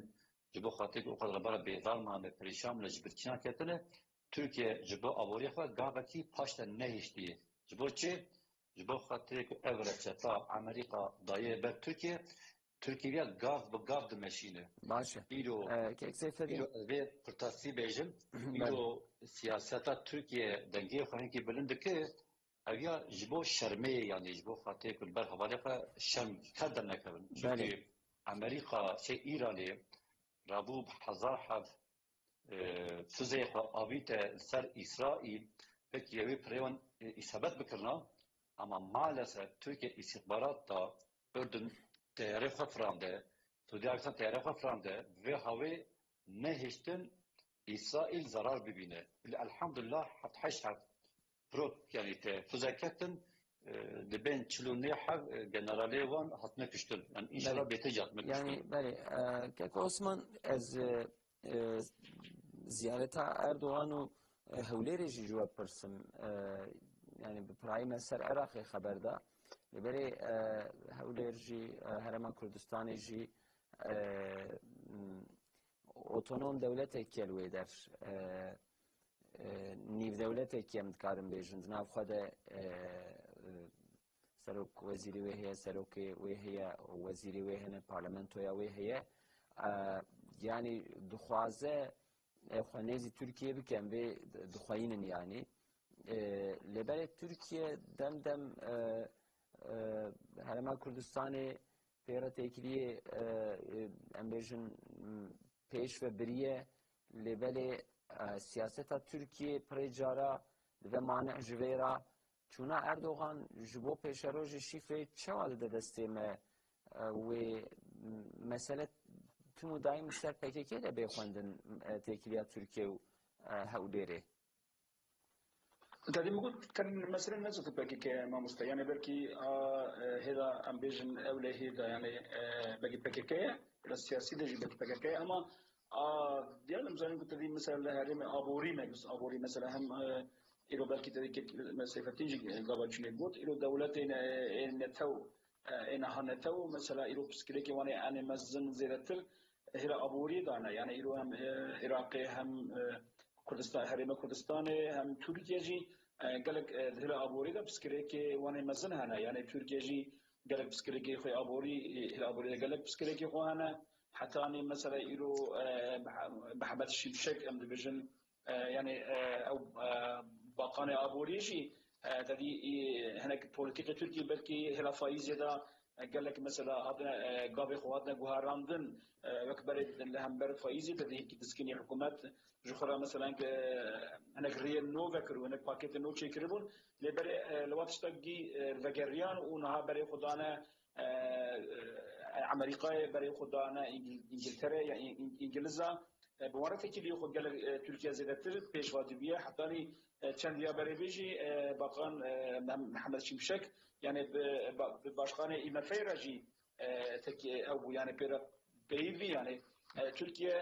جبو خاطر که اوقات ربار بیدار مانده پریشان لجبرچینا کتنه ترکیه جبو آوری خود گاهی کی پاشت نهشتیه جبو چه جبو خاطر که اول چتا امریکا دایه بر ترکیه گاف به گاف دمشینه باشه که اکسیف ایرو به پرتاسی بیجم ایرو سیاستا ترکیه دنگی خواهی که بلنده که اویا جبو شرمه یعنی جبو خاطر که بر حوالی خواهی شرم کردن نکرن چونکه امریکا چه ایرانی رابوب هزار حف فزای آویت سر اسرائیل پک یوی پریوان اثبات بکرنا اما مالسه ترکیه استخبارات تا اردن تیاره خود فرانده سعودی عربستان تیاره خود فرانده و هوای نهشتن اسرائیل ضرر ببینه الحمدلله حتی حشت پروب یعنی فزاکتن دبین چلونه حق جنرالی وان حتما کشتن یعنی انشالله بیتجات مکشتن یعنی بله که عثمان از زیارت اردوغان و هولیری جوا پرسم یعنی برای مسر عراق خبر ده لبری هولیر جی هرمان کردستان جی اتونوم دولت کلوی در نیو دولت کیم کارم بیشند ناف خود سروک وزیری ویه سروک ویه وزیری ویه نه پارلمانتویا ویه یعنی دخوازه خوانیزی ترکیه بکن به دخواینن یعنی لبری ترکیه دم هرما کردستان پیرا تکلیه امبیشن پیش و بریه لبلی سیاست ترکیه پریجارا و مانع جویرا چون اردوغان جبو پیش روز شیفه چه والده دستیم و مسئله تو دایم سر پکیکه ده بخوندن تکلیه ترکیه و هودیره دادی میگوید کن مثلا نزد بگی که ما مستعانی برکی هدا امبیشن اوله هدا یعنی بگی پکیکه السیاسی دجی بگی پکیکه اما دیالم زنی گفت دی مثلا هریم آبوری مگس آبوری مثلا هم ایرو بلکی دادی که مثلا فتیجی قابلشونه بود ایرو دولت این نتو این هنتو مثلا ایرو بسکریکی وانی آن مزن زیرتر هلا آبوری دانه یعنی ایرو هم عراقی هم کردستان هریم کردستان هم ترکیه جی قالك هلا آبوری دا بسکریکی وانی مزن هنه یعنی ترکیه جی قالك بسكريكي خوي أبوري هلا أبوري قالك بسكريكي خوهنا حتى أنا مثلا يرو بحبات الشمشك أم ديفيجن يعني أو باقاني أبوري شيء تدي هناك بوليتيكا تركيا بلكي هلا فايز دا قال لك مثلا هذا قابي خواتنا جوهراندن وكبرت لهم بر فايزي تدي تسكني حكومات جخرا مثلا هناك ريال نو فكر وهناك باكيت نو شيء كربون لبر لواتش تجي فجريان ونها بري خدانا أمريكا بري خدانا إنجلترا يعني إنجليزا بوارثة كلي خد قال تركيا زادتر بيش وادبية حتى چند یا برای بیجی باقان محمد شمشک یعنی باشخانه ایمه فیراجی تکی او یعنی پیرا بیوی یعنی ترکیه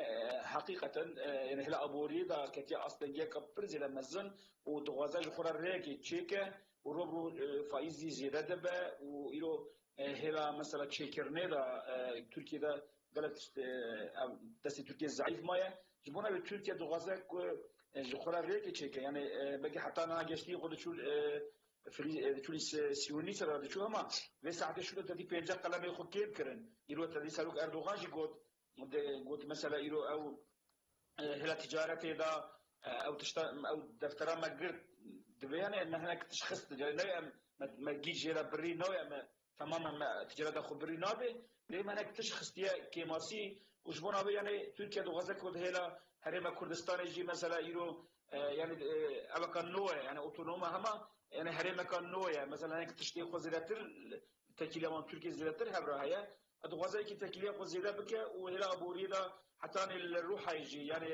حقیقتا یعنی هلا ابوری دا کتی اصلا یک پرزی لمزن و دوازج خورا ریکی چیکه و رو فایزی زیاده دبه و ایرو هلا مثلا چیکرنه دا ترکیه دا غلط دست ترکیه ضعیف مایه جبونا به ترکیه دوازج خورا ریکی چیکه یعنی بگی حتی نه گشتی خود شولی سیونی سر داشت اما و ساعت شده تدی پنجاه قلم خود کیب کردن ایرو تدی سالوک اردوغان جی گفت مثلا ایرو او هلا تجارت دا او او دفتر ما قرد دبیانه ان هناك تشخص نه ما تجيش هنا بري نوع تماما تجارت خود بري نابه لما هناك تشخص دي كيماسي وجبونا يعني تركيا دو غزه كود هلا هرم كردستان جي مثلا يرو يعني اماكن نوع يعني اوتونوما هما يعني هرم كان نوع مثلا هيك تشتي خزيرتر تكيله من تركيا زيرتر هبره هي ادو غزه كي تكيله خزيره بك وهلا ابوريدا حتى الروح يجي يعني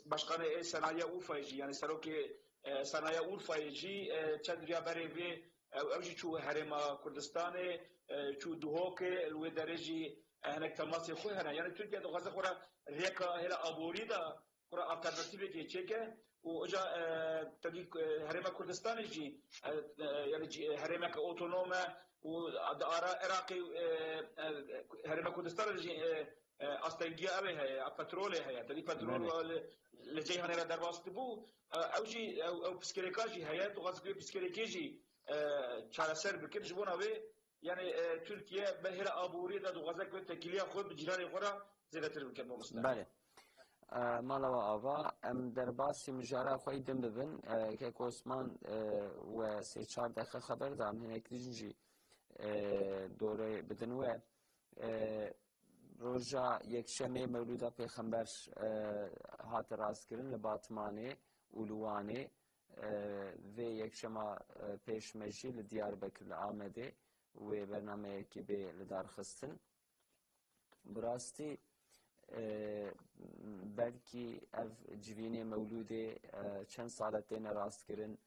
باشقانه صنايع اوفا يجي يعني سروكي صنايع اوفا يجي تشدريا بريفي اوجي شو هرم كردستان شو دوهوك الودرجي هناك تماس خوي هنا يعني تركيا دو غزه خورا ريكا هلا ابوريدا خورا الترناتيف كي تشيكه وإجا تدي هرم كردستان جي يعني هرم كأوتونومة وآراء عراقي هرم كردستان جي استنجيا أبي هي بترول هي تدي بترول لجي هنا درباس تبو أو جي أو بسكريكاجي هي تغزقي بسكريكيجي شارسر بكل جبونا به يعني تركيا بهرة أبوري ده تغزق بتكلية خود بجيران خورا زي تربك المسلم. بله. مالا آوا ام در باسی مجارا خوی دم ببین که کوسمان و سه چهار دقیقه خبر دارم هنگ دیجی دوره بدن و روزا یک شمه مولودا پیغمبر هات راست کردن لباتمانه اولوانه و یک شما پیشمجی لدیاربکر آمده و برنامه که به لدار خستن براستی بلکی اف جوینه مولوده چند سالت دین راست کرن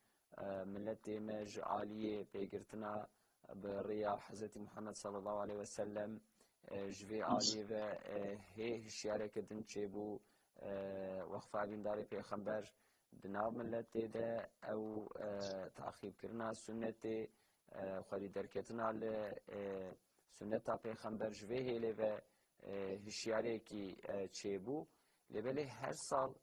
ملت دیمج عالیه پیگرتنا بریا حضرت محمد صلی الله علیه و سلم جوی عالیه و هشیاره کدن چه بو وقفه بینداری پیغمبر دناب ملت دیده او تعخیب کرنا سنت خواهی درکتنا سنت پیغمبر جوی هیله و هشیاری کی چه بو لبله هر سال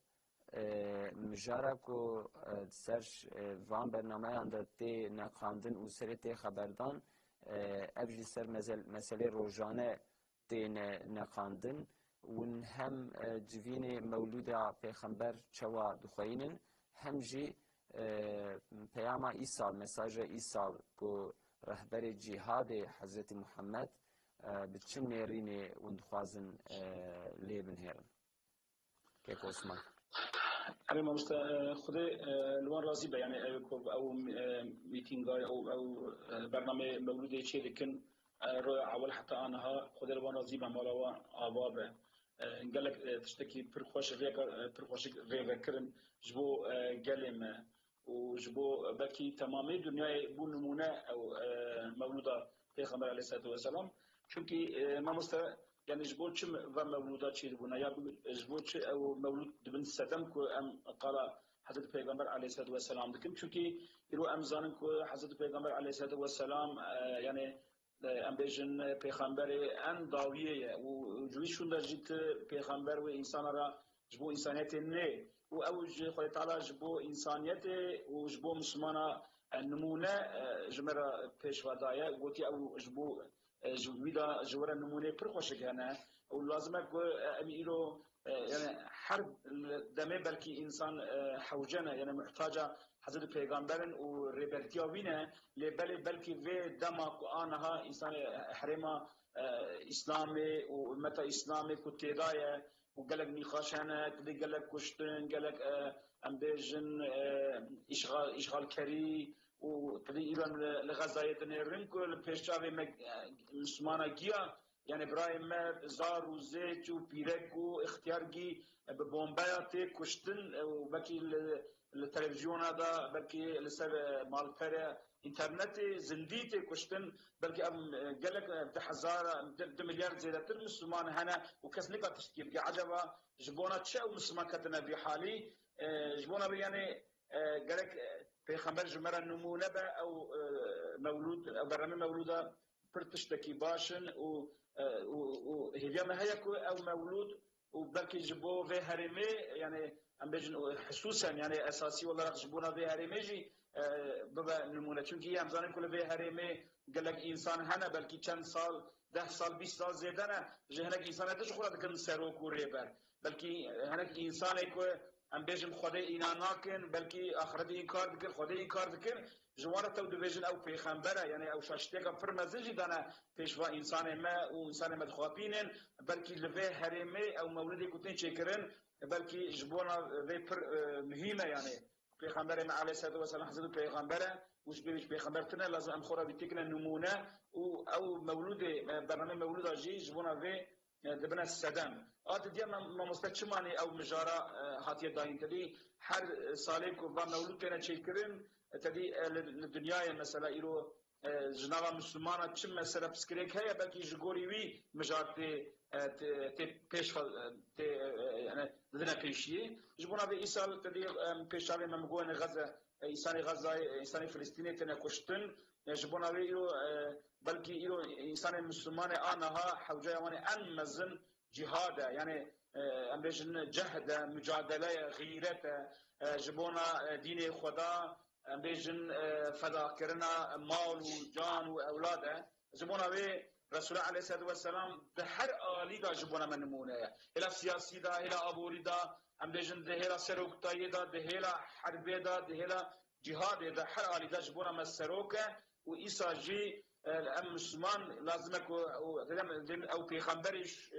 مجاره کو سرش وان برنامه اندرتی نخاندن و سرتی خبردان ابجی سر مسئله روزانه تی نخاندن و هم جوین مولود پیغمبر چوا دخوینن هم جی پیام عیسی مساج عیسی کو رهبر جهاد حضرت محمد بچن نرینه وندخوازن لیبن هرن که کوسمان أنا ما مست خده لوان راضي به يعني أو ميتينغاي أو برنامج مولود شيء لكن أول حتى أنا خده لوان راضي به مالاوا عبابه قال لك تشتكي برخوش غير كرن جبو قلم وجبو بكي تمامي دنيا بو نمونة أو مولودة پیغمبر علیه الصلاة والسلام çünkü ما مست يعني جبو چم و مولودات چی بونا یا جبو چ او مولود دبن سدم کو ام قال حضرت پیغمبر علیه الصلاة والسلام دکم çünkü رو ام زانن کو حضرت پیغمبر علیه الصلاة والسلام يعني ام بیجن پیغمبر ان داویه و جویشون در جیت پیغمبر و انسان را جبو انسانیت نه و اوج خدای تعالی جبو انسانیت و جبو مسلمانا نمونه جمره پیشوادایه گوتی او جبو جویدا جوره نمونه پرخوشه کنه و لازمه که امیرو يعني حرب دمه بلكي انسان حوجنا يعني محتاجه حضرت پیغمبرن و ريبرتياوينه لبل بلكي في دما قانها انسان حريمه اسلامي ومتى اسلامي كتيدايه وقالك نيخاشانه كدي قالك كشتن قالك امبيجن اشغال كري وكدي ايران لغزايه نيرن كل بيشاوي مسلمانه گيا يعني ابراهيم زار و زيت و بيرك و اختيارجي ببومباياتي كشتن وبكي التلفزيون هذا بلكي لسر مالفره انترنت زنديتي كشتن بلكي ام قالك بتحزار 2 مليار زيادة مسلمان هنا وكسنقة تشكيل عجبا جبونا تشاو مسلمان كتنا بحالي جبونا يعني قالك پیغمبر جمره نمونه به او مولود او برنامه مولوده پرتشتکی باشن و هدیه هيكو او مولود وبلكي جبو في هرمي يعني ام بيجن خصوصا يعني اساسي والله جبونا في هرمي جي بابا نمونه چونكي هم زانن كل في هرمي قال لك انسان هنا بلكي چند سال 10 سال 20 سال زيدنا جهنك انسان هتش خورد كن سروك وريبر بلكي هناك انسان ايكو ام بيجن خدای اینا ناکن بلکه آخرت این کار دکن خدای این کار دکن جوانه تو دویجن او پیغمبره یعنی او شاشته که پر مزجی دانه پیشوا انسان ما و انسان مدخوابینن بلکه لفه حرمه او مولدی کتن چکرن بلکه جبونا وی پر مهمه یعنی پیغمبر ما علیه الصلاة والسلام حضرت پیغمبره وش بیش پیغمبرتنه لازم ام خورا بیتکنه نمونه او مولود برنامه مولود آجی جبونا وی دبنا السدام دي ما مستشماني او مجارة هاتيه داين تدي هر سالك و مولود كنا تشكرن تدي الدنيا مثلا يرو جناب مسلمان چه مثلا بسکریک هیا بلکه جگوری وی مجارت تی پیش یعنی دنا پیشی جبونا به ایسال تدی پیشاوی ممگون غزه انسان غزه انسان فلسطینی تنه کشتن جبونا به ایرو بلکه ایرو انسان مسلمان آنها حوجه یعنی ان مزن جهاد يعني ام بيجن جهد مجادله غيرته جبونا دين خدا ام بيجن فدا كرنا مال وجان واولاده جبونا به رسول الله عليه الصلاه والسلام بحر آلی دا جبونا من نمونه الى سیاسی دا الى ابوری دا ام بيجن ده الى سروکتای دا ده الى حرب دا ده الى جهاد دا حر آلی دا جبونا مسروکه و عیسی جی ام مسلمان لازمك او پیغمبرش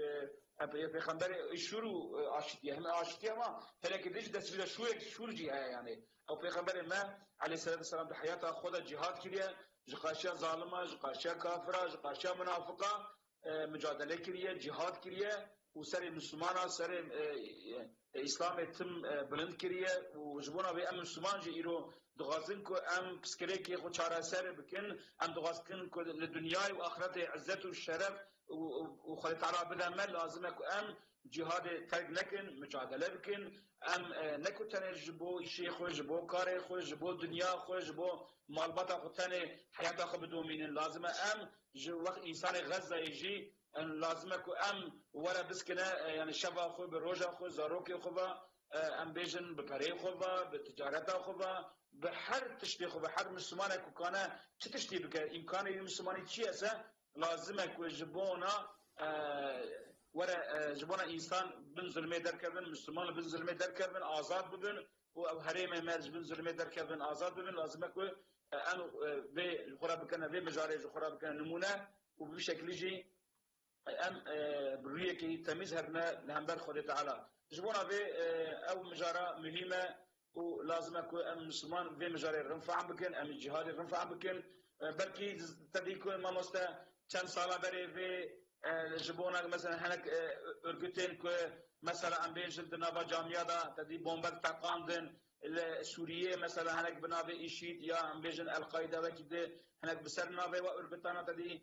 پیغمبر شروع آشتیه همه آشتیه ما هلکه دیج دست بیده شور جیه يعني او پیغمبر ما علیه الصلاة والسلام در حیات خود جهاد کریه جقاشیا ظالمه جقاشیا کافره جقاشیا منافقه مجادله کریه جهاد کریه و سر مسلمان سر اسلام تم بلند کریه و جبونا به ام مسلمان جی ایرو دغازن کو ام پسکره کی خو چاره سر بکن ام دغازن کو لدنیای و آخرت عزت و شرف و خالد تعالى بدا من لازمك ام جهاد ترك نكن مجادله بكن ام نكو تاني جبو شيخ جبو كاري خو جبو دنيا خو جبو مالبات خو تاني حياة خو بدومين لازم ام وقت انسان غزة يجي لازمك ام ولا بسكنا يعني شبا خو بروجا خو زاروكي خو ام بيجن بكاري خو بتجارته خو بحر تشتي خو بحر مسلمانك وكان تشتي بك امكان المسلماني تشي اسا لازمك وجبونا ورا جبونا انسان بن ظلمي دركبن مسلمان بن ظلمي دركبن آزاد ببن و هريم مرج بن ظلمي دركبن آزاد ببن لازمك انو به القرى بكنا به مجاري القرى بكنا نمونه وبشكل يجي ام بريكي تميز هرنا لهمبر خود تعالى جبونا به او مجارة مهمة ولازمك ام مسلمان به مجاري رنفع بكن ام الجهاد رنفع بكن بلكي تديكون ما مستا چند ساله بری و جبونا مثلا هناك ارگتين که مثلا ام بيجن دنابا جامعه دا تدي بومبك تقاندن سوريه مثلا هناك بنابه ايشيد يا ام بيجن القاعده وكده هناك بسرنا و ارگتانا تدي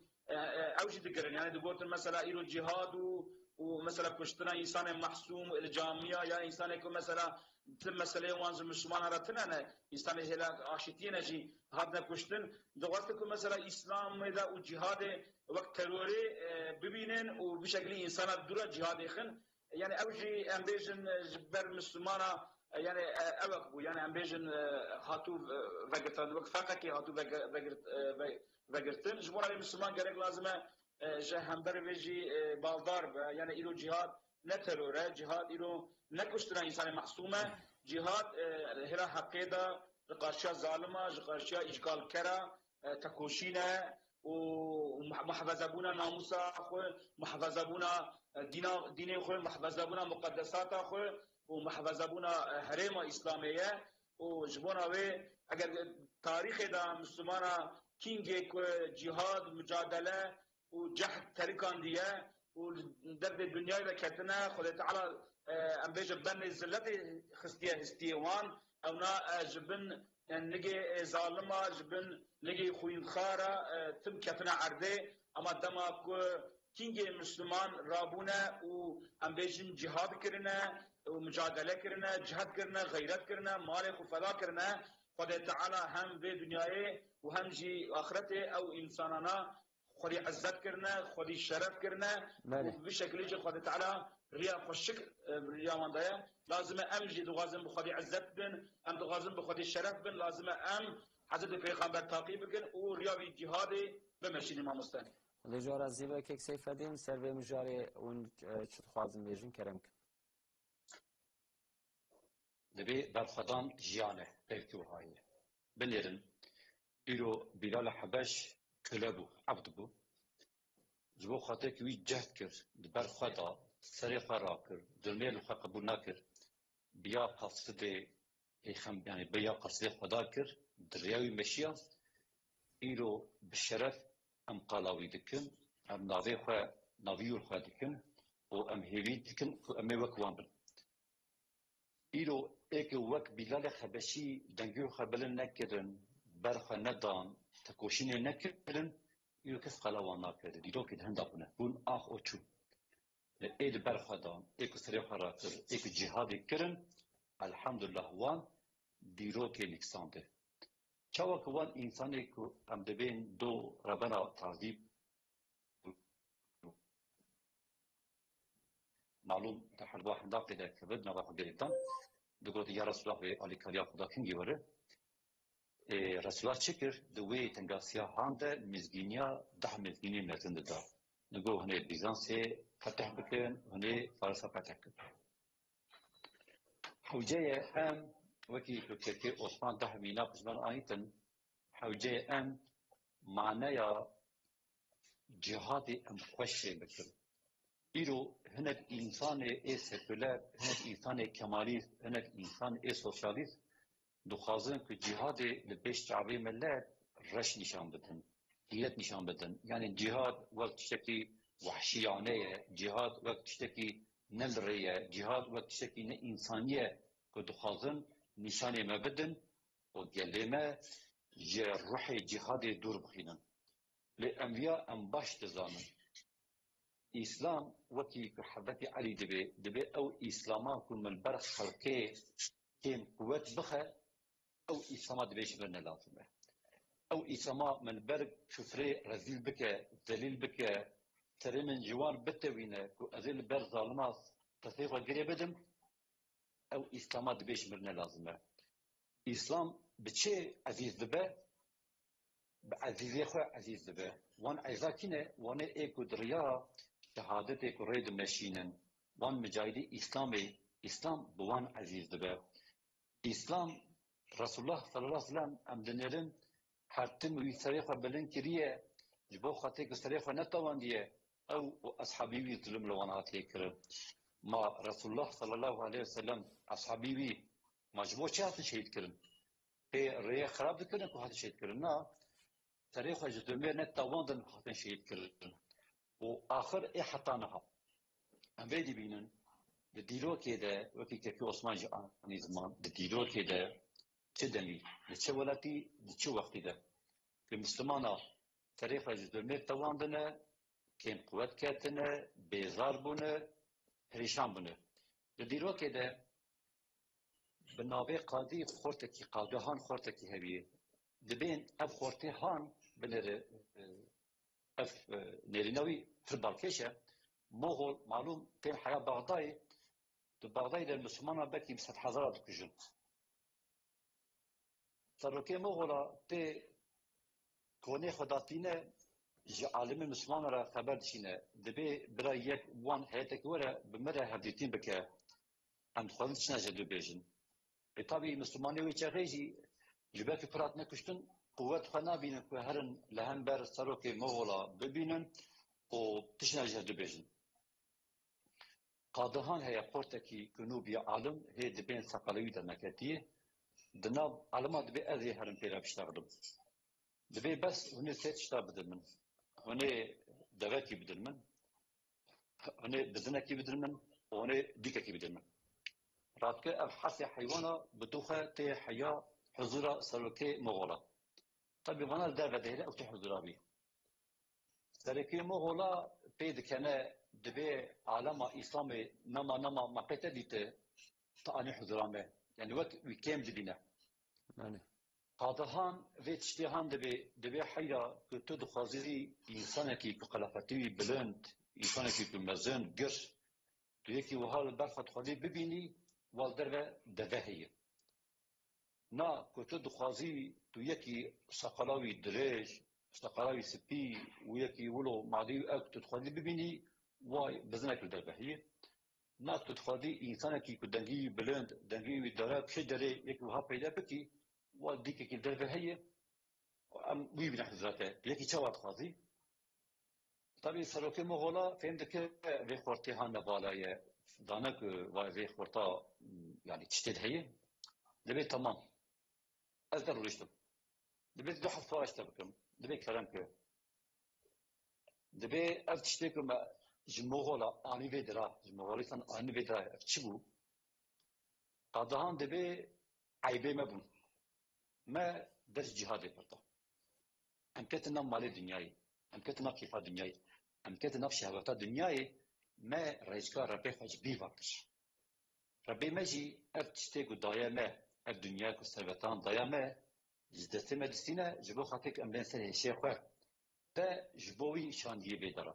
اوجي دقرن يعني دقوت مثلا ايرو جهاد ومثلا كشتنا انسان محسوم الجامعه يا انسان كو مثلا مسئله وانز مسلمان را تنانه انسان هلا آشتیه نجی هاد نکشتن دوست که مثلا اسلام میدا و جهاد وقت تروری ببینن و بشکلی انسان دورا جهاد خن يعني اوجي امبيجن جبر مسلمانا يعني اوقبو يعني امبيجن هاتو وقتن وقت فقكي هاتو وقتن جمهور المسلمان قالك لازمه جهنبر بيجي بالدار يعني إلو جهاد نتروره جهاد إلو نكشتنا إنسان محسومه جهاد هلا حقيقة قاشيا ظالمة قاشيا إشغال كرا تكوشينه ومحفظة بونا ناموسا خو محفظة بونا دين خو محفظة بونا مقدسات خو ومحفظة بونا حرم إسلامية وجبونا و اگر تاريخ دا مسلمانا كينجي كو جهاد مجادلة وجهد تركان ديه ودرد الدنيا بكتنا خد تعالى ام بيج بن الزلت خستيه استيوان او نا جبن نجي ظالمه جبن نجي خوين خاره تم كتنا عرضه اما دماكو كينجي مسلمان رابونه و ام بيجن جهاد كرنا ومجادله كرنا جهاد كرنا غيرت كرنا مال خفضا كرنا خد تعالى هم في دنياه وهم جي اخرته او انساننا خودی عزت کرنا خودی شرف کرنا بشکلی که خود تعالی ریا خوشک ریا مندایا لازم ام جی دوغازم بخودی عزت بن ام دوغازم بخودی شرف بن لازم ام حضرت پیغمبر تعقیب بکن و ریاوی جهاد بمشین ما مستن لجار از زیبا که سیف دین سر به مجاری اون چت خوازم بیجن کرم دبی برخدان جیانه بلکو های بنیرن ایرو بلال حبش كلابو عبدبو جبو خاطر كوي جهد كر دبر خدا سري خرا كر دلمي لو قبول ناكر بيا قصد يخم يعني بيا قصد خدا كر درياوي مشيا ايرو بالشرف ام قلاوي دكن ام نافي خو نافيو خو دكن و ام هيلي دكن ام وكوان بن ايرو ايك وك بلال خبشي دنجو خبلن نكرن برخ ندان تکوشین نکردن یو کس قلاوان نکرده دیرو که هنده بونه بون آخ او چون اید برخدان ایک سری خراتر ایک جهادی کرن الحمدلله وان دیرو که نکسانده چاوا که وان انسانی که هم دبین دو ربنا تعذیب معلوم تحل واحد داقی ده که بدنا واحد گریتان دقوت یا رسول الله و علی کلیا خدا کنگی وره رسول الله چکر دوی تنگاسیا هانده مزگینیا ده مزگینی مزنده دا نگو هنه بیزانسی فتح بکن هنه فارسا فتح کن حوجه ام وكي كي عثمان ده مينا بزمان آيتن حوجه ام معناها جهاد ام خوشه بكر إيرو هناك إنسان إيه سيكولار هناك إنسان كماليست هناك إنسان إيه سوشياليست دخازن كجهاد لبيش شعبي ملات رش نشان بدن قيلت نشان بدن يعني الجهاد وقت تشتكي وحشيانية جهاد وقت تشتكي نلرية جهاد وقت تشتكي إنسانية كدخازن نشان ما بدن وقالما روحي جهاد دور بخينا لأنبياء أم باش تزامن إسلام وكي كحضرتي علي دبي أو إسلاما كل من برخ خلقي كم قوات بخه أو إسلاما دبيش برنا لازمه أو إسلاما من برق كفري رزيل بك ذليل بك ترى من جوار بتوينه كو أذل بر ظالمات تصيغ قريب بدم أو إسلاما دبيش برنا لازمه إسلام بتشي عزيز دبه بعزيزي خو عزيز دبه وان عزاكينه وان إيكو دريا شهادت کو رید مشینن وان مجاهدی اسلام بوان عزیز دبه اسلام رسول الله صلی الله علیه وسلم ام دنرن حتم وی سریخه بلن کریه جبو خاطر کو سریخه نتوان دیه او اصحابي وی ظلم لوانات لیکر ما رسول الله صلی الله علیه وسلم اصحابي وی مجبور چات شهید کردن به ری خراب کردن کو هات شهید کردن نه سریخه جدمه نتوان دن هات شهید کردن وآخر إيه حطانها أم بيدي بينن الديرو كده وكي كي عثمان جاني زمان الديرو كده تدمي لتشولاتي لتشو وقتي ده كمسلمانا تاريخ جدمير تواندنا كان قوات كاتنا بيزار بنا هريشان بنا الديرو كده بالنابي قاضي خورتكي قاضيهان خورتكي هبيه دبين أب خورتيهان بنر اف نيرينوي في البالكيشة مغول معلوم كان حياة بغداي بغداي للمسلمان باكي بست حضارات كجن تروكي مغولا تي كوني خداتينا جي عالم المسلمان را خبر دشينا دبي برا يك وان حياتك ورا بمرة هبديتين بك ام خلصنا جدو بيجن طبعا مسلماني ويتشغيجي جباكي فراتنا كشتن قوات خنا بينن كهرن لهم بر سروك مغولا ببينن و تشنا جهد بيجن قادهان هي قرتكي كنوبي عالم هي دبين سقالوي دنكتيه دناب علامات دبي ازي هرن بيرا بيشتغلوا دبي بس هنا سيت شتا بدلمن هنا دغاكي بدلمن هنا بزنكي بدلمن وهنا ديكاكي بدلمن راتك ابحاث حيوانه بدوخه تي حياه حضور سروكي مغولا طبعا وانا ده بدهله او تحضرابي سركي مغولا بيد كان دبي عالم اسلامي نما ما قتديت تاني حضرامه يعني وقت ويكام دبينا يعني قادهان ويتشتيهان دبي حيرا كتو خازري انسانكي كقلفتي بلند انسانكي كمزن قرش تويكي وهال برفت خالي ببيني والدر دبهيه نا كتو دخازي تو يكي سقلاوي دريج سقلاوي سبي ويكي ولو معدي اك تدخلي ببيني واي بزنك الدربهيه نا تدخلي انسانك كدنجي بلند دنجي دراب شجري يكي وها بيدا بكي وديك كي الدربهيه ام وي بن حضرته يكي تشوات خازي طبعا سروكي مغولا فهمتك في خورتي هانا بالايه دانك واي في خورتا يعني تشتد هي دبي تمام أقدر رجتم دبي دو حفظ فاشت بكم دبي كلام كه دبي أفتشتكم جمهورا آني بدرا جمهوريسان آني بدرا أفتشبو قادهان دبي عيبه ما بون ما درس جهاد برتا ام کت نام مال دنیای ام کت نام کیفا دنیای ام کت نام شهوتا دنیای ما رئیسکار ربی خوش بی وقتش ربی مجی ارتشته کو دایمه ار دنیا کو ثروتان دایمه جدته مدسینه جبو خاطر ام بن سر شیخ تا جبوی شاندی بیدارا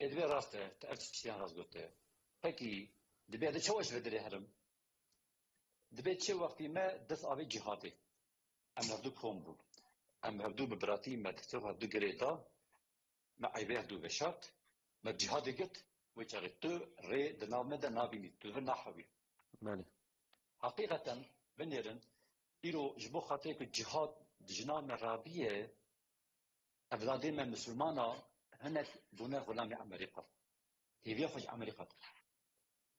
ادوی راسته تا ارتشتیان راست گفته پکی دبی ده چوش بدری هرم دبی چه وقتی ما دست آوی جهادی ام هردو کم بود ام هردو ببراتی ما دکتر هردو گریدا ما عیبه هردو بشات ما جهادی گت و چاقی تو ری دنامه ده نابینی تو ده نحوی بله حقیقتا بنیرن ایرو جبو خاطر که جهاد جنام رابیه اولادی من مسلمانا هنک بونه غلام امریکا هیویا خوش امریکا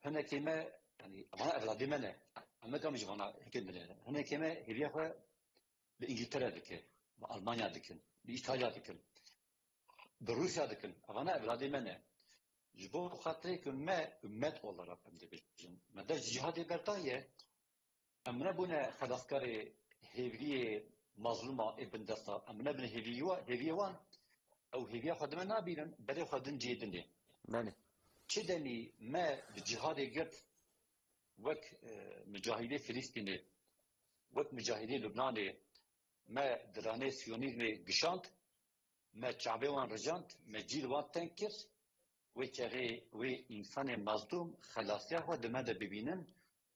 هنک ما يعني انا اولادي منه اما كم جوانا هيك هنك ما هيويا خو بانجلترا دكن بالمانيا دكن بايطاليا دكن بروسيا دكن انا اولادي منه جبو خاطر كما امت olarak امدبجن مدى جهاد بردايه امنا بنا خلاصكاري هيفيه مظلومه ابن دستا امنا بن هيفيوان او هيفيا خدمه نابيرن بري خدن جيدني بله چدني ما بجهاد قرت وك مجاهدي فلسطيني وك مجاهدي لبناني ما دراني سيونيزمي قشانت ما شعبي وان رجانت ما جيل وان تنكر وكاري وي انسان مظلوم خلاصيا و دماده ببينن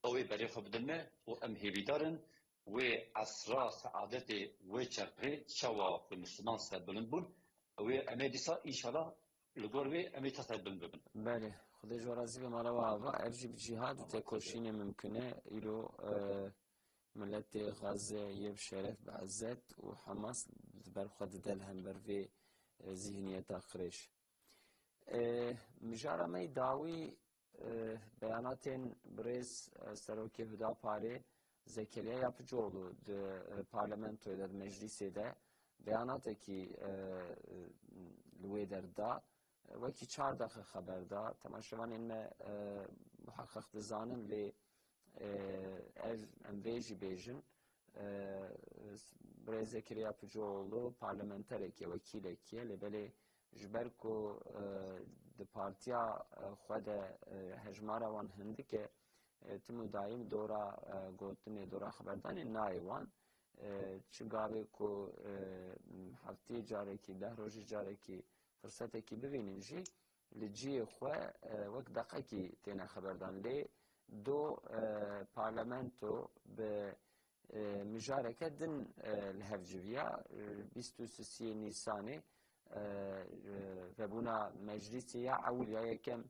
او بري خبدنه و ام هيبيدارن و اسرا سعادتي و چرپي شوا مسلمان سبلن بون و امديسا ان شاء الله لگوروی امی تصدیل ببین. بله خدا جوازی به مالا و آوا ارجی بجهاد تکوشین ممکنه ایرو ملت غزه یب شرف بعزت و حماس بر خود دل هم بر في ذهنیت آخرش. مجرمه داوی بیانات برز سروکی هدا پاره زکریه yapıcıoğlu parlamentoya da meclise de beyanat ki لویدردا وکی 4 دقیقه خبر دا تماشاوان این محقق دزانم لی امویجی بیجن برای زکریا پجوğlu parlamentereke vekileke لبلی جبرکو د پارتیا خود هجمارا وان هندی که تمو دایم دورا گوتنی دورا خبردانی نایوان چگاوی کو هفته جاره کی 10 روز جاره کی فرصته کی ببینین جی لجی خو وقت دقیقه کی تینا خبردان لی دو پارلمانتو به مشارکت دن الهفجویا 23 نیسانی و بنا مجلسی اولیه یکم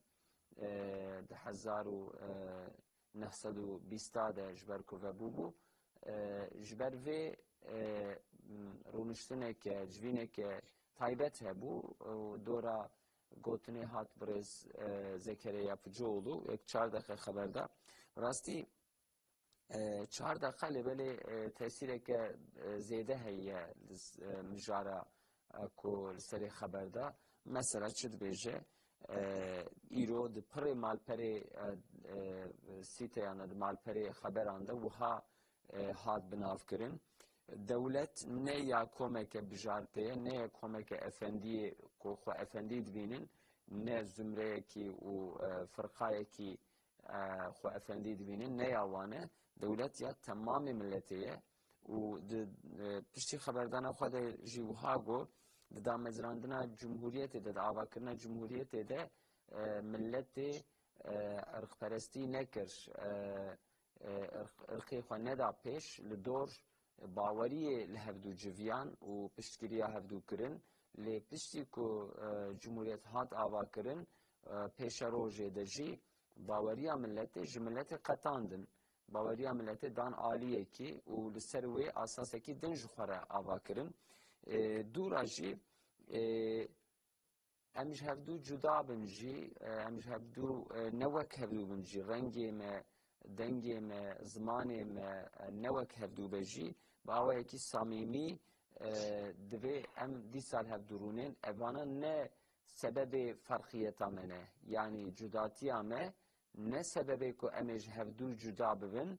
1920 جبرکو و بوبو جبر وی رونشتنه که جوینه که تایبت هبو دورا گوتنی هات برز زکریه yapıcıoğlu یک 4 دقیقه خبرده راستی 4 دقیقه لبلی تاثیره که زیده هیه مجاره کو سری خبرده مثلا چد بیجه ایرو د پری مالپری سیته یعنی د مالپری خبرانده وها هات بناف کرن دولت نه یا کمک بجارته نه کمک افندی کو خو افندی دبینن نه زمره کی و فرقای کی خو افندی دبینن نه یوانه دولت یا تمام ملتیه و پشتی خبردان خود جیوها گو د دامزراندنا جمهوریت د دعواکرنا جمهوریت ده ملت ارخپرستی نکر ارخی خو ندا پیش لدور باوری لهفدو جویان و پشتگیریا هفدو کرن لی پشتی که جمهوریت هات آوا کرن پیش روژه دجی باوریا ملت جملت قطاندن باوریا ملت دان آلیه کی و لسروی اساسه کی دنج خوره آوا کرن دورا جی امش هفدو جدا بنجی امش هفدو نوک هفدو بنجی رنگی ما دنگی ما زمانی ما نوک هفدو بجی باوی کی صمیمی دوی ام دی سال هفدورونین اوانا نه سبب فرقیتا منه یعنی جداتی امه نه سببی که امش هفدو جدا ببین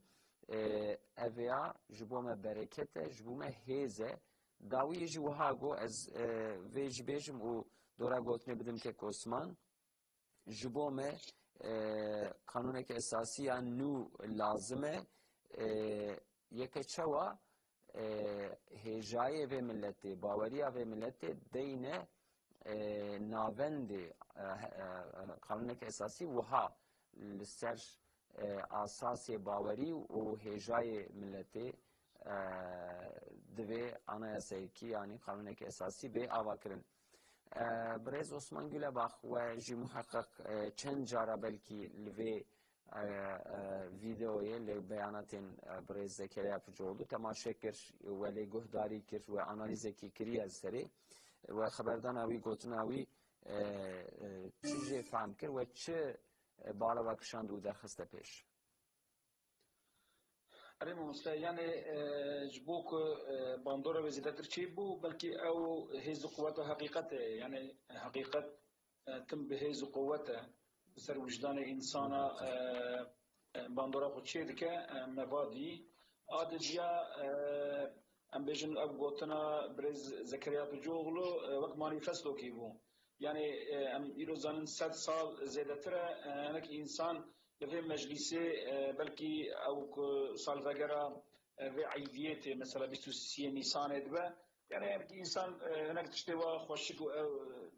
اویا جبوم برکته جبوم هیزه داوی جی وها گو از ویج بیجم و دورا گوتنه بدم که کوسمان جبو me kanuneke esasiya nû lazim e yeke çawa hêjayê vê milletê baweriya vê milletê deyne navendê kanuneke esasî wiha li ser asasê bawerî û hêjayê milletê divê anayasayekî yanî kanuneke esasî bê avakirin. برز عثمان گلباخ و جی محقق چند جارا بلکی لوی ویدئوی لی بیاناتین برز زکریا پجولو تماشا کر و لی گهداری کر و آنالیزه کی کری از سری و خبردان اوی گوتن اوی چه فهم کر و چه بالا وکشاند و درخسته پیش اریم مسئله یعنی جبوک باندورا و زیادتر چی بو بلکه او هیز قوت و حقیقته یعنی حقیقت تم به هیز قوته سر وجدان انسان باندورا خود چی دکه مبادی آدجیا ام بیشن اب گوتنا برز زکریا پجوغلو وقت مانیفستو کی بو یعنی ام ایرو زنن 100 سال زیادتر انک انسان في مجلسي بلكي او سالفاجرا في عيديتي مثلا 26 نيسان دبا يعني انسان هناك تشتوا خوشك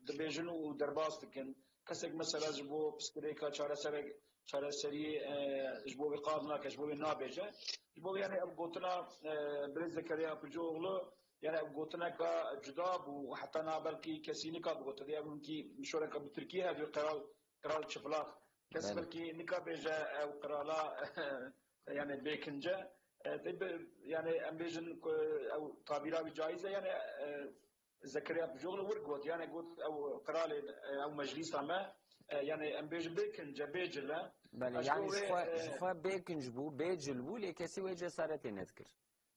دبيجن ودرباس لكن كسك مثلا جبو بسكريكا شارع سري جبو بقادنا كجبو نابجه جبو يعني ابغوتنا برز زكريا بجوغلو يعني ابغوتنا كجداب وحتى انا بلكي كسينيكا ابغوتنا يمكن مشوركه بتركيا في قرال شفلاق كسبر كي نكا بيجا او قرالا يعني بيكنجا يعني ام بيجن او طابيرا بجائزه يعني زكريا بجوغل ورقوت يعني قلت او قرالي او مجلس ما يعني ام بيجن بيكنجا بيجلا بله يعني شخوا بيكنج بو بيجل بو لكسي وجه سارتي نذكر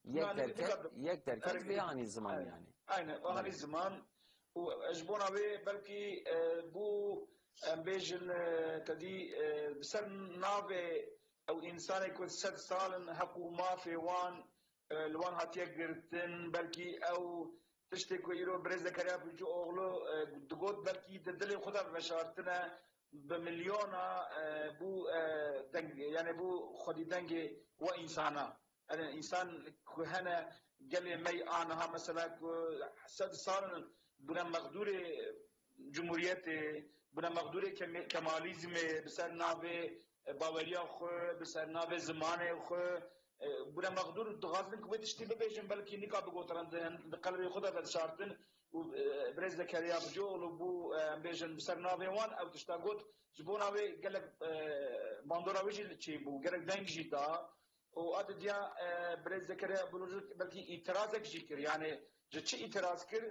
يك دركت يعني زمان يعني اين وهذا الزمان واجبونا بلكي بو بيجن تدي بسر نافي او انسان يكون 6 سال حقو ما في وان لوان هاتيك قرتن بلكي او تشتكو يرو برز زكريا بجو اوغلو دقوت بلكي تدلي خدا بشارتنا بمليونا بو دنگ يعني بو خدي دنگي وانسانا الانسان هنا قال مي انها مثلا 6 سال بنا مقدور جمهوريت بنا مقدور کمالیزم بسر ناوی باوریا خو بسر ناوی زمانه خو بنا مقدور دغازن کویت اشتی ببیجن بلکی نکا بگوترن قلبی خدا بدشارتن برز زكريا بجول وبو بيجن بسر ناوي وان او تشتاقوت جبو ناوي قالك باندورا ويجي تشي بو قالك دنجي دا وقد ديا برز زكريا بلوجك بلكي اعتراضك جيكر يعني جتشي اعتراض كر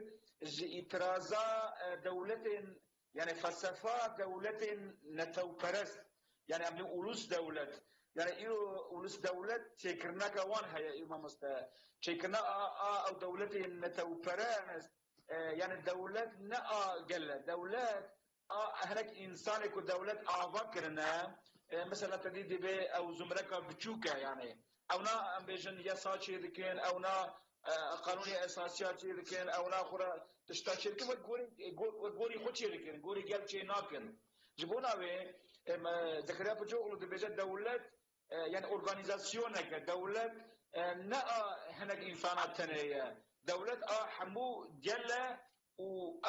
اعتراضا دولة يعني فلسفة دولة نتو برست يعني عملي أولوس دولة يعني إيو أولوس دولة تشكرنا كوان هيا إمام مستا تشكرنا أو دولة نتو برست يعني دولة نا قل دولة هناك إنسان يكون دولة أفكرنا مثلا تدي بي أو زمركا بتشوكا يعني أو نا بيجن يساتشي ذكين أو نا قانوني اساسيات لكن او ناخره تشتاشر كيف تقولي خوتي لكن قولي قال شيء ناكن جبونا وي زكريا بجوغلو دبجه دولت يعني اورغانيزاسيون دولت نا هناك انسانات ثانيه دولت حمو جله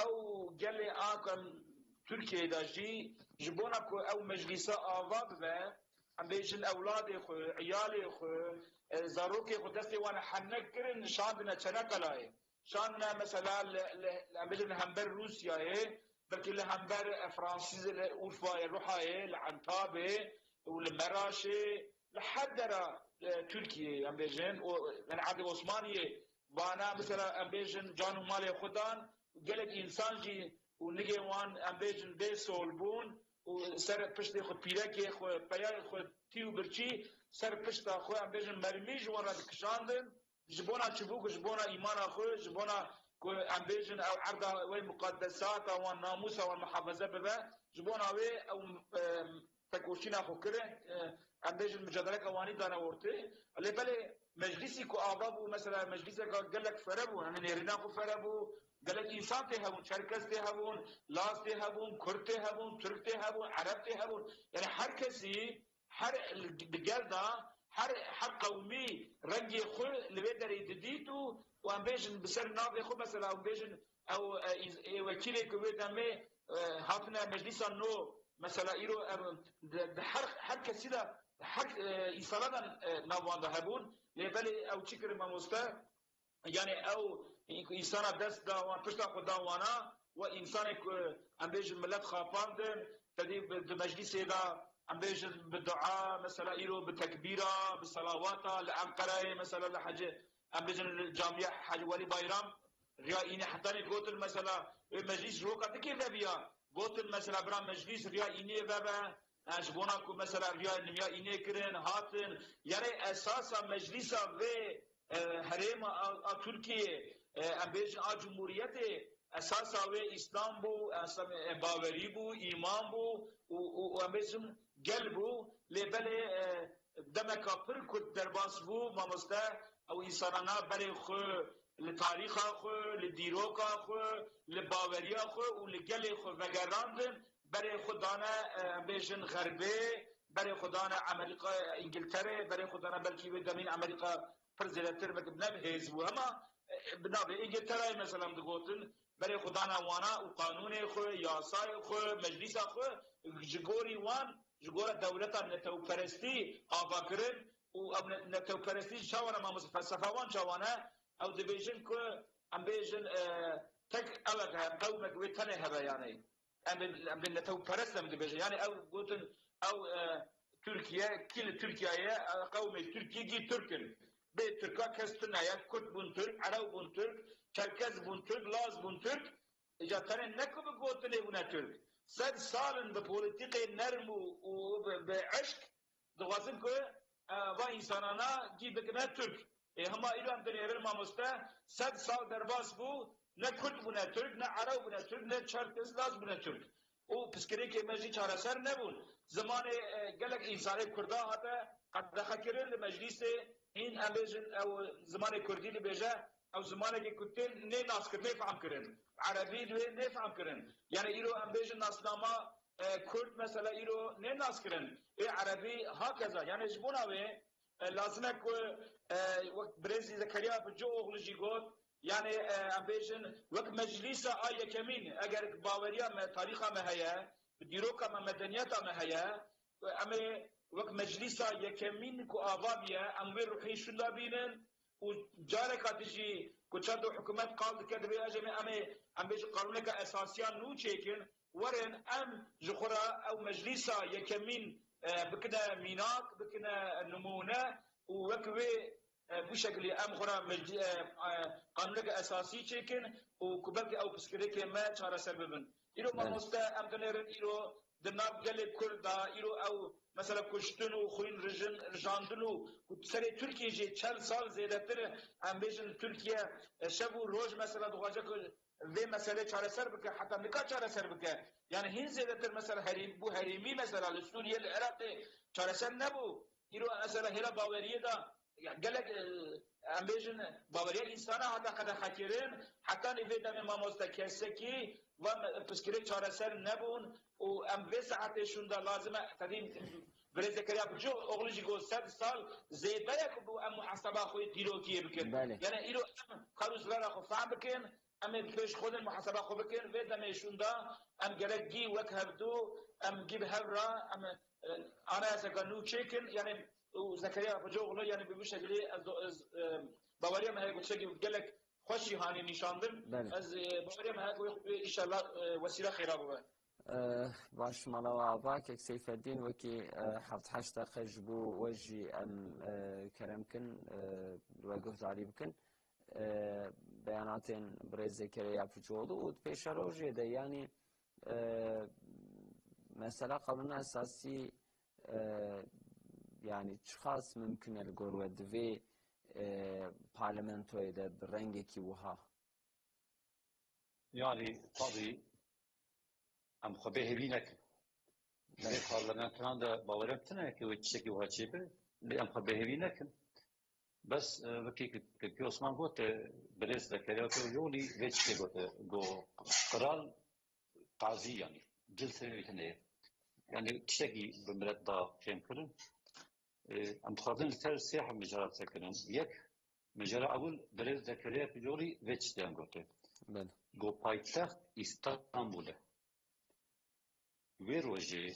او جله كم تركيا داجي جبونا او مجلسه اواب ام بيجن اولادي خو عيالي خو زاروكي قدسي وانا حنكرن شاندنا تشنكلاي شاندنا مثلا لامبيجن همبر روسيا بلكي لهمبر فرانسيز اورفا روحاي لعنتابه والمراشي لحد تركيا امبيجن يعني عاد عثمانيه وانا مثلا امبيجن جانو مالي خدان قالك انسان جي ونجي وان امبيجن بيسولبون وسر پشت خود پیرکی خود پیار خود تیو برچی سر پشت خود هم بیشتر مرمی جوانا دکشاندن جبونا چبوک جبونا ایمان خود جبونا هم بیشتر او عرض و مقدسات و ناموس و محافظه ببه جبونا و او تکوشینا خود کره هم بیشتر مجادله کوانی دانه ورته ولی بله مجلسی کو آبابو مثلا مجلس قالك فربو همین ایرنا کو فربو قالك انسان ته هبون چرکس ته هبون لاس ته هبون کرد ته هبون ترک ته هبون عرب ته هبون يعني هر کسی هر دقلدا هر قومي رنگي خو لبي دري ديتو وان بيجن بسر ناوي خو مثلا او بيجن او وكيل كويت امي هاتنا مجلس نو مثلا ايرو هر کسی دا هر ایسالا نوان هبون لبالي او چكر ماموستا يعني او انسان دست داوان پشتا خود داوانا و انسان ام بيجن ملت خافاندن تدي بمجلس دا ام بيجن بالدعاء مثلا ايرو بالتكبيره بالصلوات لانقره مثلا لحاجه ام بيجن الجامعه حاج ولي بايرام ريايني حتى قلت مثلا مجلس روكا كيف بيا قلت مثلا برا مجلس ريايني بابا اجبونا کو مثلا ريايني كرن هاتن يعني اساسا مجلس و حرم ترکیه ام بيجن جمهوریت اساسا و اسلام بو باوری بو ایمان بو و ام بيجن قلبو لبلي دمكا بركض درباس بو مامستا او انسانانا بلي خو لتاريخ خو لديروكا خو لباوريا خو ولقلي خو وگراندن بري خدانا بيجن غربي بري خدانا امريكا انجلترا بري خدانا بلكي بدمين امريكا فرزلتر بنب هيزبو اما بنب انجلترا مثلا دغوتن بري خدانا وانا وقانون خو ياساي خو مجلس خو جگوري وان جگور دولتا نتو پرستی آفا کرن و نتو پرستی شوانا ما فلسفوان شوانا او دبیجن که ام بیجن تک الگ هم قومك ويتنه هبا يعني ام نتو پرستم دبیجن يعني او قوتن او تركيا كل تركيا قوم تركيا جي تركن بي تركا كستنا يا كرد بون ترك عرب بون ترك چركز بون ترك لاز بون ترك اجا تنه نكو بقوتن بون ترك صد سال بپولیتیک نرم و بعشق دوازن که و انسانانا جی بکنه ترک هما ایران دنیار ماموسته صد سال درباس بو نه کرد بونه ترک نه عرب بونه ترک نه چرکز لاز بونه ترک او پسکری که مجلی چاره سر نبون زمان گلک انسان کرده حتی قد دخکرین لمجلیس این امبیجن او زمان کردی لبیجه او زمانه که کتن نه ناس کرد نفهم کرن عربی نفهم کرن يعني إيرو أمبيج الناسنامة كرد مثلا إيرو ناس كرن إيه عربي هكذا يعني جبونا به لازم كو وقت بريزي زكريا بجو أغلجي قد يعني أمبيجن وقت مجلسة آية كمين أجر باوريا ما تاريخها ما هي ديروكا ما مدنياتها ما هي أما وقت مجلسة يكمين كو آبابيا أموير روحي شلا بينن وجارك هتجي كتشدو حكومات قاضي كده أجمع أم بيج قانونك أساسيا نو تشيكن ورن أم جخرا أو مجلسا يكمين بكنا ميناك بكنا نمونة ووكوي بشكل أم خرا قانونك أساسي تشيكن وكبك أو بسكريك ما شارع سببن إيرو ما مستا أم تنيرن إيرو دناب قلب كردا إيرو أو مثلا کشتنو خوین رجاندنو سر ترکیه جه 40 سال زیادتر ام بیشن ترکیه شب و روز مثلا دواجه که و مسئله چاره سر بکه حتی نکا چاره سر بکه یعنی هین زیادتر مثلا حریمی مثلا سوریه العراق چاره سر نبو ایرو مثلا هلا باوریه دا گلک ام بیشن باوریه انسان حتی قد خاکرین حتی نوید دم ماموستا کسی کی و پسکری چاره سر نبون و ام به ساعتشون دا لازمه تدین برای زکریا بجو اغلجی گو 100 سال زیده یک بو ام محاسبه خوی دیروکیه بکن یعنی ایرو ام خروزلارا خو فهم بکن ام پیش خود محاسبه خو بکن و دمشون دا ام گلگی وک هفدو ام گیب هفرا ام انا سکنو چیکن یعنی زکریا بجو اغلو یعنی به شکلی باوریم هی گوشه گلک خوشی هانی نشاندن از باوریم هی ان شاء الله وسیله خیره بود باش مالا باك سيف الدين وكي حفظ حشتا خجبو وجي ام كرمكن وقفت علي بكن بياناتين بريز زكريا بجولو وبيش روجي ده يعني مثلا قبلنا اساسي يعني خاص ممكن الجور ودفي بارلمنتوي ده برنجكي وها يعني طبي ام خبه هبينك يعني پارلمانتران دا باورم تنه که وچه که واجبه لی ام خبه هبينك بس وكي كي عثمان قلت بريز ذكريا يولي ويش قلت جو قرال قاضي يعني جلسة هنا يعني تشتكي بمرات دا كم كرن ام تخاطرين لسر سياحة مجرات سكرن يك مجرى أول بريز ذكريا يولي ويش ديان قلت بله جو پایتخت استانبول ویروژه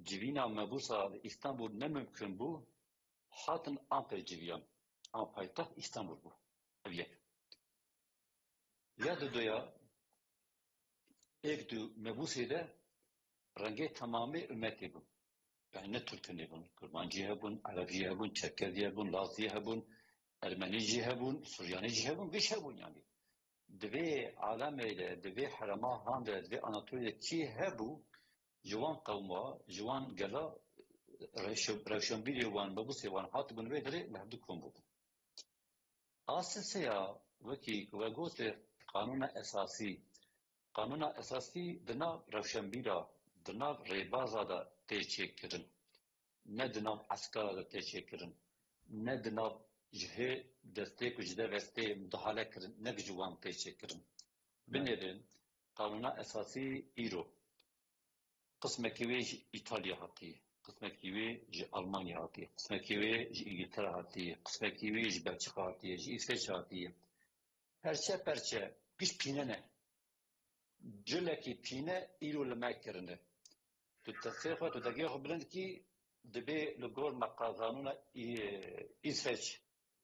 جوینا مبوسا استانبول نممکن بو هاتن آنکر جویان آن پایتخت استانبول بو اویه یا دویا ایک دو مبوسی ده رنگه تمامی امتی بو yani ne Türk'ü bun, Kurmancı hebun, Arapçı hebun, Çerkezi hebun, Lazı hebun, Ermenici hebun, Süryanici hebun, beş hebun yani. Dve alameyle, dve harama hande, dve Anatolia'da ki hebu, جوان قوما جوان جلا روشنبیلی وان ببوسی وان هات بن ویدری لحد کم بود. آساسیا وکی وگوت قانون اساسی دنا روشنبیلا دنا ریبازا دا تیچه کرن نه دنا عسکر دا تیچه کرن نه دنا جهه دسته کجده وسته مدخله کرن نه جوان تیچه کرن. بنیرن قانون اساسی ایرو قسم كويج إيطاليا هاتي، قسم كويج ألمانيا هاتي، قسم كويج إنجلترا هاتي، قسم كويج بلجيكا هاتي، إسرائيل هاتي. پرچه كيش بيننا، جلكي بينا إيرو لما كرنا. تتصيفة تدقيق بلند كي دبي لقول مقاضانونا إسرائيل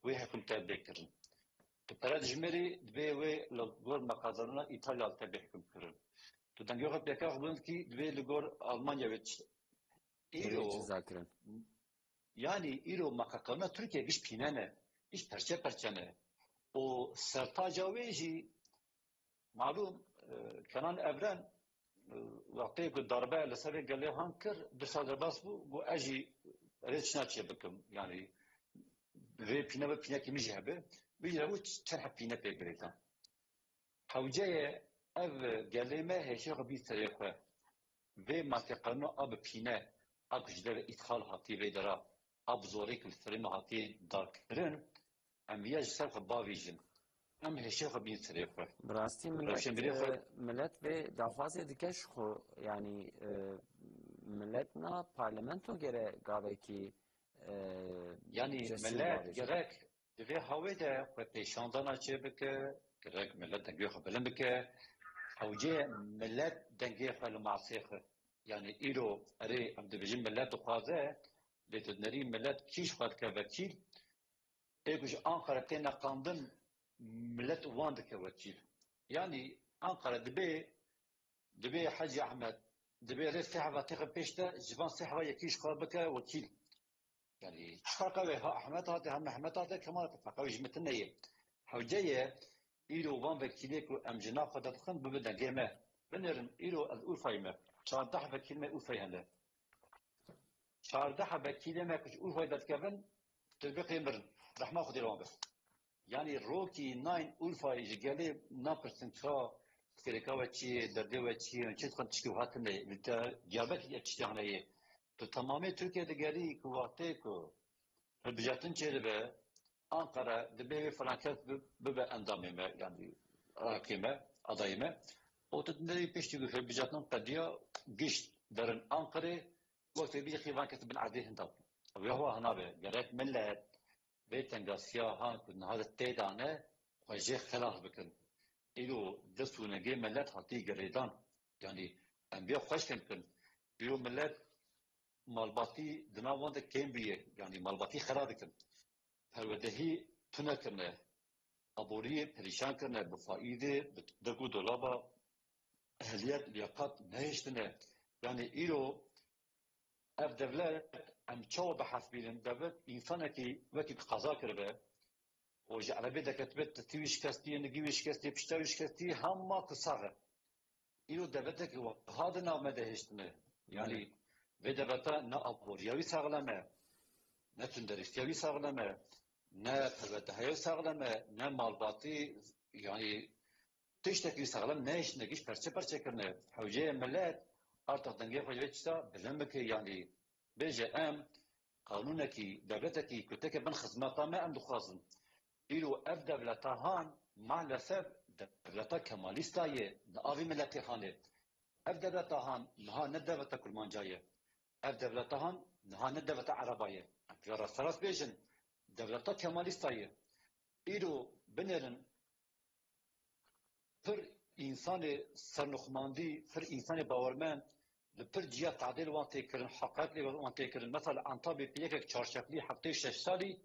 ويحكم تابعكرن. تبرد جمري دبي لقول مقاضانونا إيطاليا تابعكم كرن. تدنگیو خب بیکار بودند که دوی لگور آلمانیا ویچ ایرو yani ایرو مکاکانا ترکیه گیش پیننه گیش پرچه نه o sertaca veji malum kenan evren vakti ku darbe leseri gele hankır bir sadece bas bu aji reçna çebekim yani ve pine kimi jebe bir bu terh pine pekretan havcaya ev geleme heşe bir tarafa ve mantıklarını ab pine akıcıları ithal hati ve dara ab zorik filtrenin hati darkırın emniyet sarf bavijin em heşe bir tarafa. براستی ملت ve dafazı dikeş xo yani milletna parlamento gere gaveki yani millet gerek ve havada ve peşandana çebeke gerek millet de göğe bilen beke اوجه ملت دنگه خل معصیخه یعنی ایرو اره ام دبیجیم ملت خوازه لیتدنری ملت کیش خواهد که وکیل ایگوش آنقره تینا قاندن ملت وانده که وکیل یعنی آنقره دبی حاجی احمد دبی ریس صحبه تیغ پیشته جبان صحبه یکیش خواهد بکه وکیل یعنی چفرقه ها احمد هاته هم احمد هاته کمال تفرقه جمتنه حوجه ایرو وان وکیلی کو امجنا خدا تخن ببدن گیمه بنرن ایرو از اورفایمه 14 وکیل اورفای هنده 14 وکیل ما کش اورفای داد کبن تبقی مرن رحمه خودی روان بس یعنی روکی 9 اورفای جگلی 9% کا سرکا و چی درده و چی چه تخن تشکیو هاتنه لتا جابت یچتی هنه تو تمامی ترکیه دگری کو وقتی کو بجاتن چه به Ankara dibê felaket bibe endamê me yani rakê me adayê me o tednerî pêştî hilbijatin qediya gişt derin Ankarê wekte bî xîvan kesibin erdê hinda wê hwa hinabe gerek millet vê tengasiya han ku niha têdane xwe jê xelas bikin îro dest û negê millet hatî gerêdan yani em bê xweşkin kin îro millet malbatî di nav wan de kêm bûye yani malbatî xera dikin پرودهی تونه کنه ابوری پریشان کنه بفایده دگو دولابا اهلیت لیاقت نهشتنه یعنی ایرو اف دولت ام چو بحث بیلن دولت انسانه که وکی قضا کرده و جعلبه دکتبت تیویش کستی نگیویش کستی پشتاویش کستی همه قصاغه ایرو دولت که هاده نامه دهشتنه یعنی و دولتا نه ابوریاوی ساغلمه نه تندرستیاوی ساغلمه ne pervedeheye sağlama, ne malbatı yani tişteki sağlam ne işine giş parça kırne. Havcıya millet artık denge fayda bilinmek yani bece em قانونکی دولتکی کتک بن خدمتا ما ام دخوازن ایرو اف دولتا هان مالسف دولتا کمالیستایه آوی ملتی خانه اف دولتا هان نها نه دولتا کرمانجایه اف دولتا هان نها نه دولتا عربایه جارا سراس بیجن دولتا کمالیستایه ایرو بنرن پر انسان سرنخماندی پر انسان باورمند پر جیا تعدیل وان تکرن حقیقت لی وان تکرن مثلا انتابی یک چهارشکلی هفته 6 سالی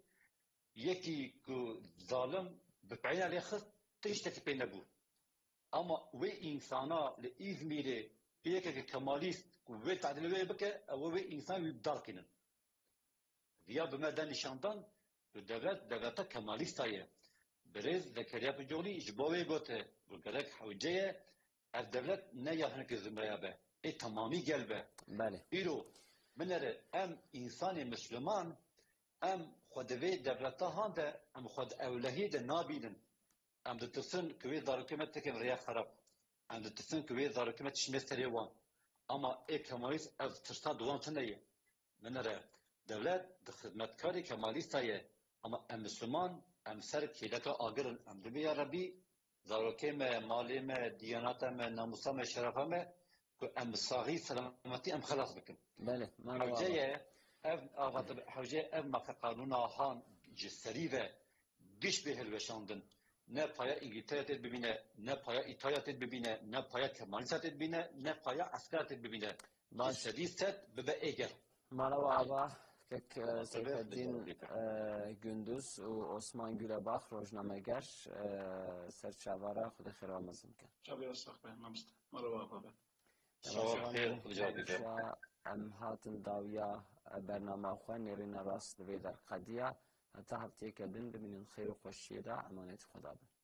یکی که ظالم بپعین علی خست تیشتکی پی نبو اما وی انسانا لی ایزمیره یک کمالیست وی تعدیل وی بکه او وی انسان وی بدار کنن ویا بمدن نشاندن دولتا کمالیست هایه برز ذکریا بجولی جبوی گوته بگرک حوجه از دولت نه یافنک زمریا به ای تمامی گلبه بله ایرو منره ام انسان مسلمان ام خودوی دولتا هانده ام خود اولهی ده نابینن ام دتسن کوی دارکمت تکن ریا خراب ام دتسن کوی دارکمت شمستری وان اما ای کمالیست از ترسا دوان تنیه منره دولت ده خدمتکاری کمالیست هایه اما ام مسلمان ام سر کیلک آگرن ام دبی یا ربی زاروکه ما مالی ما دیانات ما ناموسا ما شرفا ما که ام ساغی سلامتی ام خلاص بکن بله من حوجه اف ما قانون هان جسری و گش به هلوشاندن نه پایا انگلترا تد ببینه نه پایا ایتالیا تد ببینه نه پایا کمالیسا تد ببینه نه پایا عسکر تد ببینه جسری ست به ایگر مرحبا آبا که سیفالدین گندوز و عثمان گلباخ روزنامه‌گر سرچاواره خود خیر آموزم کن. شبیه استخبار ممست. مرحبا آبا. شما خیر خود جوابی ام هاتن داویا برنامه خواه نیرین راست دوی در قدیه حتی هفته که بین ببینین خیر و خوشیه ده امانت خدا بند.